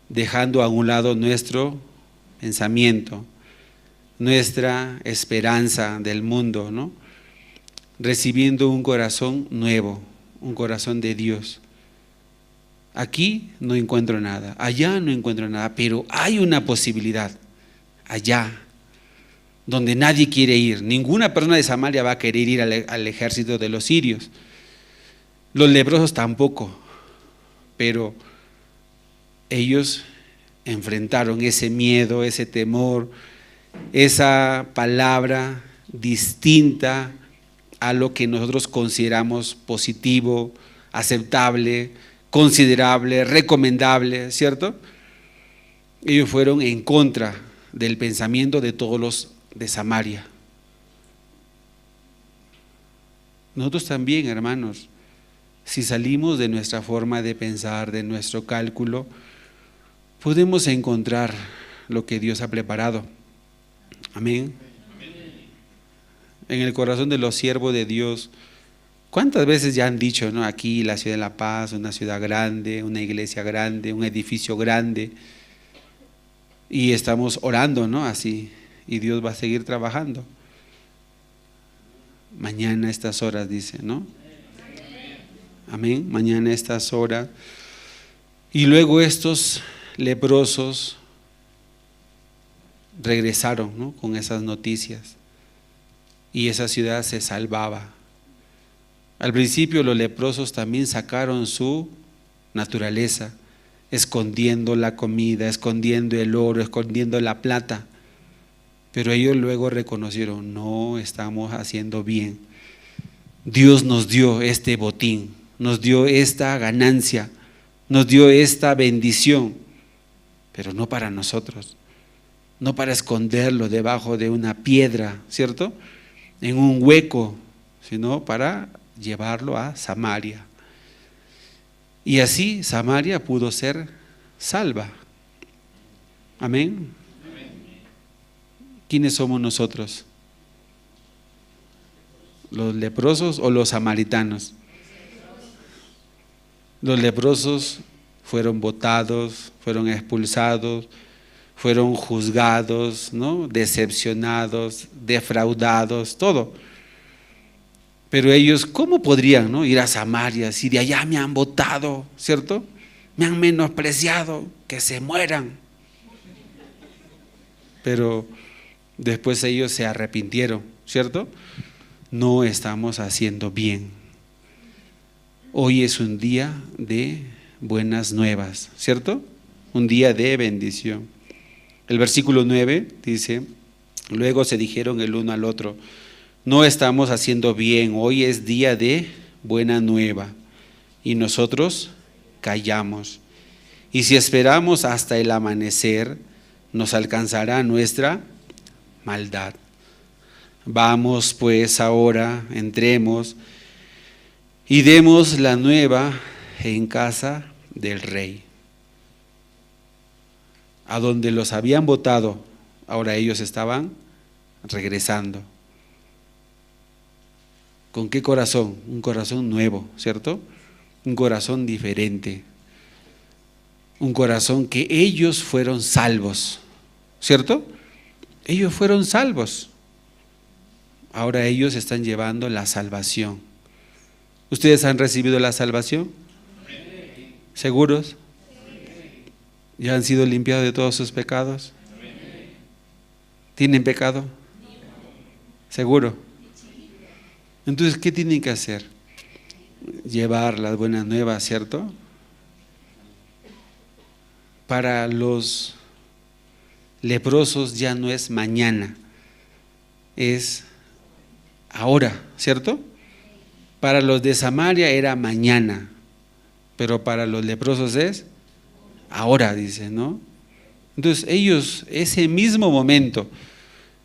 dejando a un lado nuestro pensamiento, nuestra esperanza del mundo, ¿no?, recibiendo un corazón nuevo, un corazón de Dios. Aquí no encuentro nada, allá no encuentro nada, pero hay una posibilidad allá, donde nadie quiere ir. Ninguna persona de Samaria va a querer ir al ejército de los sirios. Los leprosos tampoco, pero ellos enfrentaron ese miedo, ese temor, esa palabra distinta a lo que nosotros consideramos positivo, aceptable, considerable, recomendable, ¿cierto? Ellos fueron en contra del pensamiento de todos los de Samaria. Nosotros también, hermanos, si salimos de nuestra forma de pensar, de nuestro cálculo, podemos encontrar lo que Dios ha preparado. Amén. En el corazón de los siervos de Dios, ¿cuántas veces ya han dicho, ¿no? Aquí la ciudad de La Paz, una ciudad grande, una iglesia grande, un edificio grande, y estamos orando, ¿no? Así, y Dios va a seguir trabajando. Mañana a estas horas, dice, ¿no? Amén. Mañana a estas horas. Y luego estos leprosos regresaron, ¿no? Con esas noticias, y esa ciudad se salvaba. Al principio los leprosos también sacaron su naturaleza, escondiendo la comida, escondiendo el oro, escondiendo la plata, pero ellos luego reconocieron: no estamos haciendo bien. Dios nos dio este botín, nos dio esta ganancia, nos dio esta bendición, pero no para nosotros, no para esconderlo debajo de una piedra, ¿cierto?, en un hueco, sino para llevarlo a Samaria. Y así Samaria pudo ser salva. Amén. ¿Quiénes somos nosotros? ¿Los leprosos o los samaritanos? Los leprosos fueron botados, fueron expulsados, fueron juzgados, ¿no?, decepcionados, defraudados, todo. Pero ellos, ¿cómo podrían, no, ir a Samaria si de allá me han botado, ¿cierto? Me han menospreciado, que se mueran. Pero después ellos se arrepintieron, ¿cierto? No estamos haciendo bien. Hoy es un día de buenas nuevas, ¿cierto? Un día de bendición. El versículo 9 dice: luego se dijeron el uno al otro: no estamos haciendo bien, hoy es día de buena nueva, y nosotros callamos. Y si esperamos hasta el amanecer, nos alcanzará nuestra maldad. Vamos pues ahora, entremos y demos la nueva en casa del rey. A donde los habían botado, ahora ellos estaban regresando. ¿Con qué corazón? Un corazón nuevo, ¿cierto? Un corazón diferente. Un corazón que ellos fueron salvos, ¿cierto? Ellos fueron salvos. Ahora ellos están llevando la salvación. ¿Ustedes han recibido la salvación? ¿Seguros? ¿Ya han sido limpiados de todos sus pecados? ¿Tienen pecado? ¿Seguro? Entonces, ¿qué tienen que hacer? Llevar las buenas nuevas, ¿cierto? Para los leprosos ya no es mañana, es ahora, ¿cierto? Para los de Samaria era mañana, pero para los leprosos es ahora, dice, ¿no? Entonces ellos, ese mismo momento: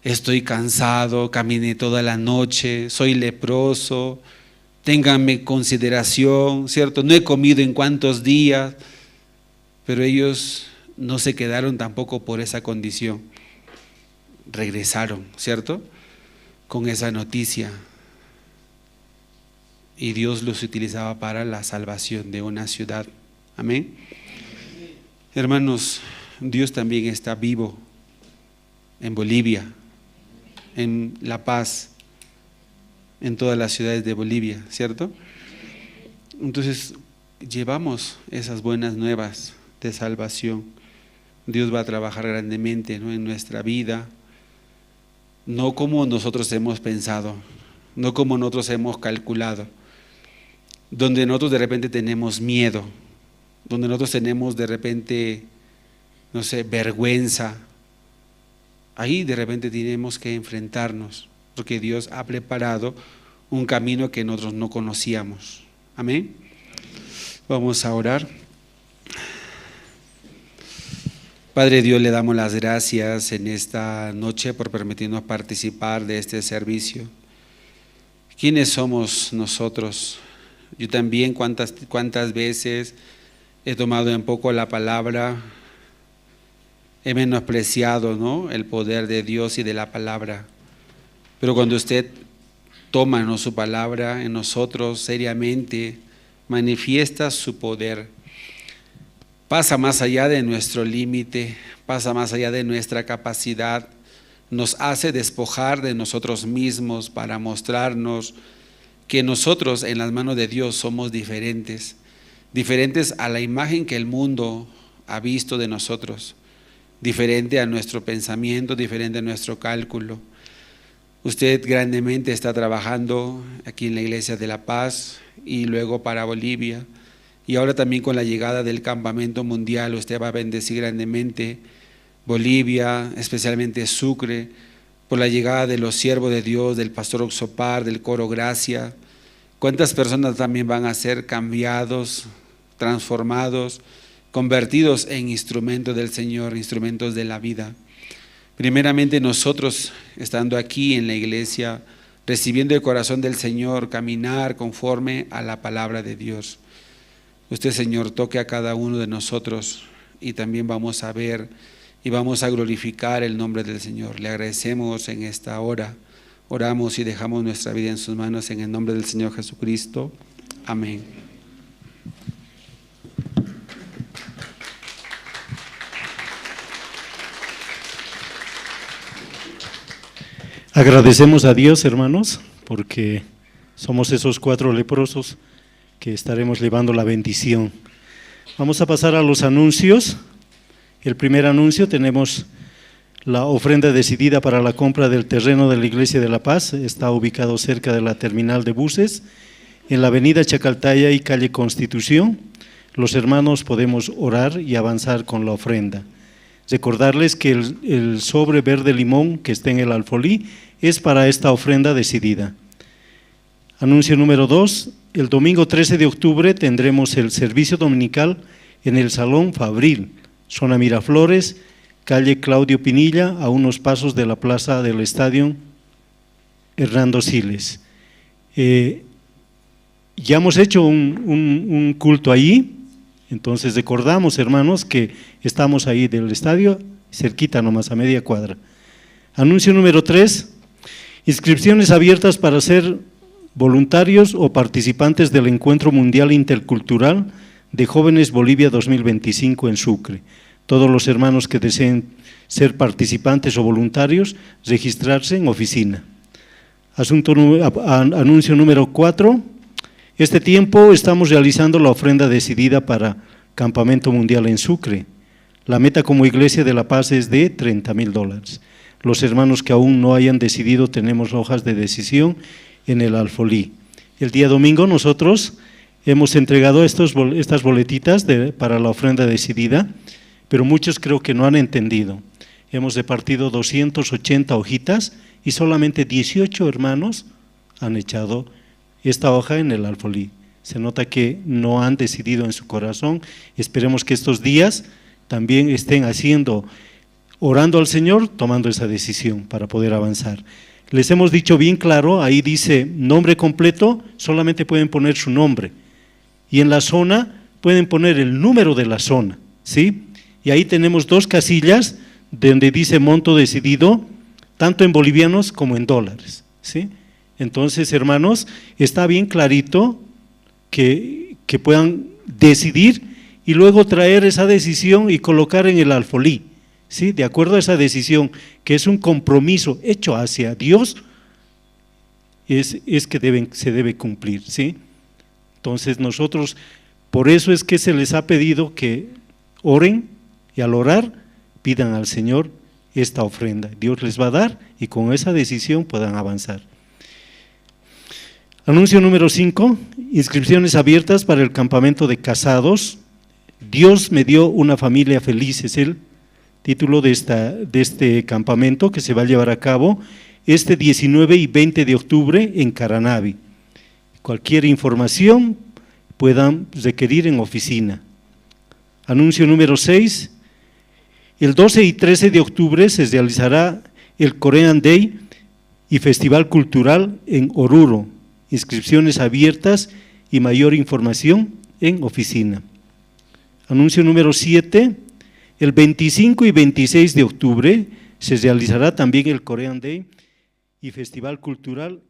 estoy cansado, caminé toda la noche, soy leproso, ténganme consideración, ¿cierto? No he comido en cuántos días, pero ellos no se quedaron tampoco por esa condición, regresaron, ¿cierto?, con esa noticia, y Dios los utilizaba para la salvación de una ciudad. Amén. Hermanos, Dios también está vivo en Bolivia, en La Paz, en todas las ciudades de Bolivia, ¿cierto? Entonces, llevamos esas buenas nuevas de salvación. Dios va a trabajar grandemente, ¿no?, en nuestra vida, no como nosotros hemos pensado, no como nosotros hemos calculado, donde nosotros de repente tenemos miedo, donde nosotros tenemos de repente no sé, vergüenza. Ahí de repente tenemos que enfrentarnos, porque Dios ha preparado un camino que nosotros no conocíamos. Amén. Vamos a orar. Padre Dios, le damos las gracias en esta noche por permitirnos participar de este servicio. ¿Quiénes somos nosotros? Yo también cuántas veces he tomado en poco la palabra, he menospreciado, ¿no?, el poder de Dios y de la palabra. Pero cuando usted toma, ¿no?, su palabra en nosotros seriamente, manifiesta su poder. Pasa más allá de nuestro límite, pasa más allá de nuestra capacidad, nos hace despojar de nosotros mismos para mostrarnos que nosotros en las manos de Dios somos diferentes, diferentes a la imagen que el mundo ha visto de nosotros, diferente a nuestro pensamiento, diferente a nuestro cálculo. Usted grandemente está trabajando aquí en la Iglesia de la Paz y luego para Bolivia, y ahora también con la llegada del campamento mundial usted va a bendecir grandemente Bolivia, especialmente Sucre, por la llegada de los siervos de Dios, del pastor Oxopar, del coro Gracia. ¿Cuántas personas también van a ser cambiados, transformados, convertidos en instrumentos del Señor, instrumentos de la vida? Primeramente nosotros, estando aquí en la iglesia, recibiendo el corazón del Señor, caminar conforme a la palabra de Dios. Usted, Señor, toque a cada uno de nosotros y también vamos a ver y vamos a glorificar el nombre del Señor. Le agradecemos en esta hora, oramos y dejamos nuestra vida en sus manos en el nombre del Señor Jesucristo. Amén. Agradecemos a Dios, hermanos, porque somos esos 4 leprosos que estaremos llevando la bendición. Vamos a pasar a los anuncios. El primer anuncio, tenemos la ofrenda decidida para la compra del terreno de la Iglesia de la Paz. Está ubicado cerca de la terminal de buses, en la avenida Chacaltaya y calle Constitución. Los hermanos podemos orar y avanzar con la ofrenda. Recordarles que el sobre verde limón que está en el alfolí es para esta ofrenda decidida. Anuncio número 2, el domingo 13 de octubre tendremos el servicio dominical en el Salón Fabril, zona Miraflores, calle Claudio Pinilla, a unos pasos de la plaza del Estadio Hernando Siles. Ya hemos hecho un culto allí. Entonces recordamos, hermanos, que estamos ahí del estadio, cerquita nomás, a media cuadra. Anuncio número 3, inscripciones abiertas para ser voluntarios o participantes del Encuentro Mundial Intercultural de Jóvenes Bolivia 2025 en Sucre. Todos los hermanos que deseen ser participantes o voluntarios, registrarse en oficina. Anuncio número 4. Este tiempo estamos realizando la ofrenda decidida para Campamento Mundial en Sucre. La meta como Iglesia de la Paz es de $30,000. Los hermanos que aún no hayan decidido, tenemos hojas de decisión en el alfolí. El día domingo nosotros hemos entregado estas boletitas para la ofrenda decidida, pero muchos creo que no han entendido. Hemos repartido 280 hojitas y solamente 18 hermanos han echado esta hoja en el alfolí. Se nota que no han decidido en su corazón. Esperemos que estos días también estén orando al Señor, tomando esa decisión para poder avanzar. Les hemos dicho bien claro, ahí dice nombre completo, solamente pueden poner su nombre. Y en la zona pueden poner el número de la zona, ¿sí? Y ahí tenemos 2 casillas donde dice monto decidido, tanto en bolivianos como en dólares, ¿sí? Entonces, hermanos, está bien clarito que puedan decidir y luego traer esa decisión y colocar en el alfolí, ¿sí? De acuerdo a esa decisión, que es un compromiso hecho hacia Dios, es que se debe cumplir, ¿sí? Entonces nosotros, por eso es que se les ha pedido que oren y al orar pidan al Señor esta ofrenda. Dios les va a dar y con esa decisión puedan avanzar. Anuncio número 5, inscripciones abiertas para el campamento de casados. Dios me dio una familia feliz, es el Título de este campamento que se va a llevar a cabo este 19 y 20 de octubre en Caranavi. Cualquier información puedan requerir en oficina. Anuncio número 6. El 12 y 13 de octubre se realizará el Korean Day y Festival Cultural en Oruro. Inscripciones abiertas y mayor información en oficina. Anuncio número 7. El 25 y 26 de octubre se realizará también el Korean Day y Festival Cultural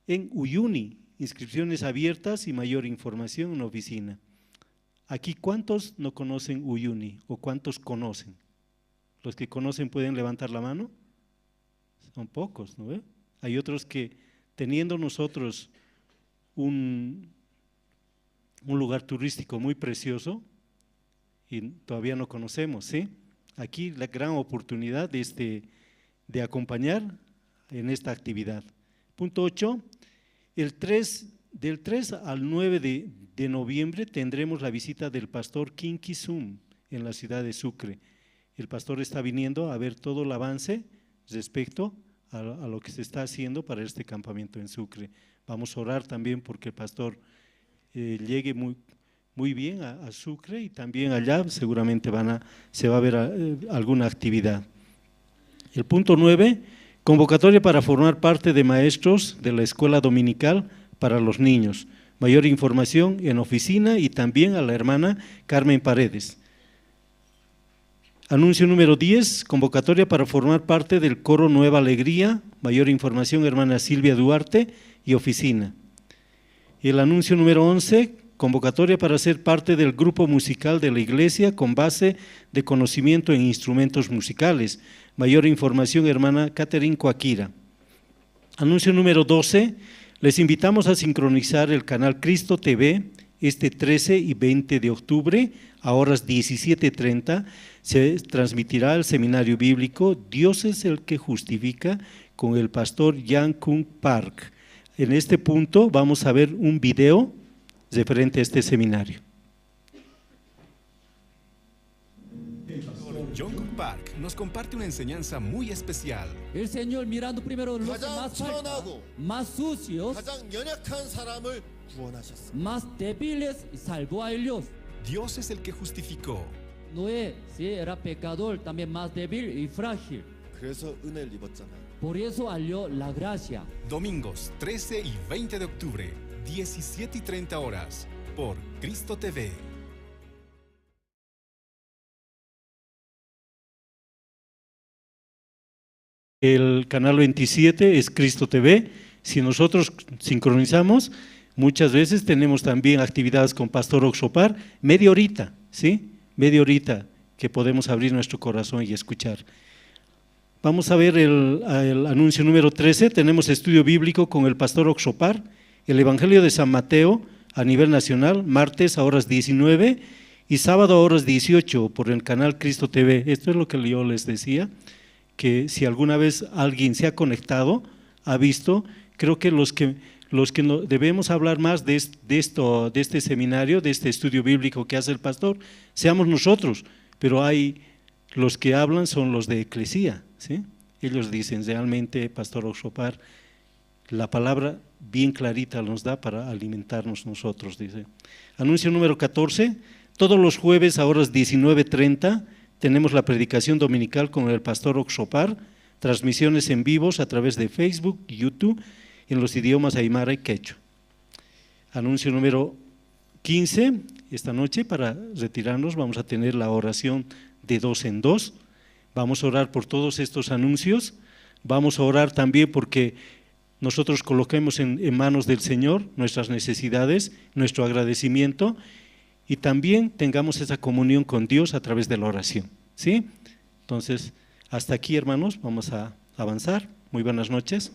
en Uyuni. Inscripciones abiertas y mayor información en oficina. Aquí, ¿cuántos no conocen Uyuni o cuántos conocen? Los que conocen pueden levantar la mano. Son pocos, ¿no ve? Hay otros que, teniendo nosotros un lugar turístico muy precioso y todavía no conocemos, ¿sí? Aquí la gran oportunidad de acompañar en esta actividad. Punto 8. Del 3 al 9 de noviembre tendremos la visita del pastor Kim Ki-sum en la ciudad de Sucre. El pastor está viniendo a ver todo el avance respecto a lo que se está haciendo para este campamento en Sucre. Vamos a orar también porque el pastor llegue muy bien a Sucre y también allá seguramente se va a ver alguna actividad. El punto 9, convocatoria para formar parte de maestros de la escuela dominical para los niños. Mayor información en oficina y también a la hermana Carmen Paredes. Anuncio número 10, convocatoria para formar parte del coro Nueva Alegría. Mayor información, hermana Silvia Duarte y oficina. El anuncio número 11, convocatoria para ser parte del grupo musical de la iglesia con base de conocimiento en instrumentos musicales. Mayor información, hermana Catherine Coaquira. Anuncio número 12, les invitamos a sincronizar el canal Cristo TV este 13 y 20 de octubre a horas 17:30. Se transmitirá el seminario bíblico Dios es el que justifica con el pastor Yang Kung Park. En este punto vamos a ver un video referente a este seminario. Jungkook Park nos comparte una enseñanza muy especial. El Señor mirando primero los 가장 más 천하고 más sucios, 가장 연약한 사람을 구원하셨습니다. más débiles y salvó a ellos. Dios es el que justificó. Noé, sí, era pecador, también más débil y frágil. 그래서 은혜를 입었잖아요. Por eso halló la gracia. Domingos 13 y 20 de octubre, 17:30 horas, por Cristo TV. El canal 27 es Cristo TV. Si nosotros sincronizamos, muchas veces tenemos también actividades con Pastor Oxopar, media horita, ¿sí? Media horita que podemos abrir nuestro corazón y escuchar. Vamos a ver el anuncio número 13, tenemos estudio bíblico con el Pastor Oxopar, el Evangelio de San Mateo a nivel nacional, martes a horas 19 y sábado a horas 18 por el canal Cristo TV. Esto es lo que yo les decía, que si alguna vez alguien se ha conectado, ha visto, creo que los que debemos hablar más de este seminario, de este estudio bíblico que hace el pastor, seamos nosotros, pero hay los que hablan son los de Eclesía, ¿sí? Ellos dicen realmente, Pastor Oxopar, la palabra bien clarita nos da para alimentarnos nosotros, dice. Anuncio número 14, todos los jueves a horas 19:30 tenemos la predicación dominical con el Pastor Oxopar, transmisiones en vivos a través de Facebook, YouTube, en los idiomas aymara y quechua. Anuncio número 15, esta noche para retirarnos vamos a tener la oración de 2 en 2, vamos a orar por todos estos anuncios, vamos a orar también porque nosotros coloquemos en manos del Señor nuestras necesidades, nuestro agradecimiento y también tengamos esa comunión con Dios a través de la oración, ¿sí? Entonces, hasta aquí hermanos, vamos a avanzar, muy buenas noches.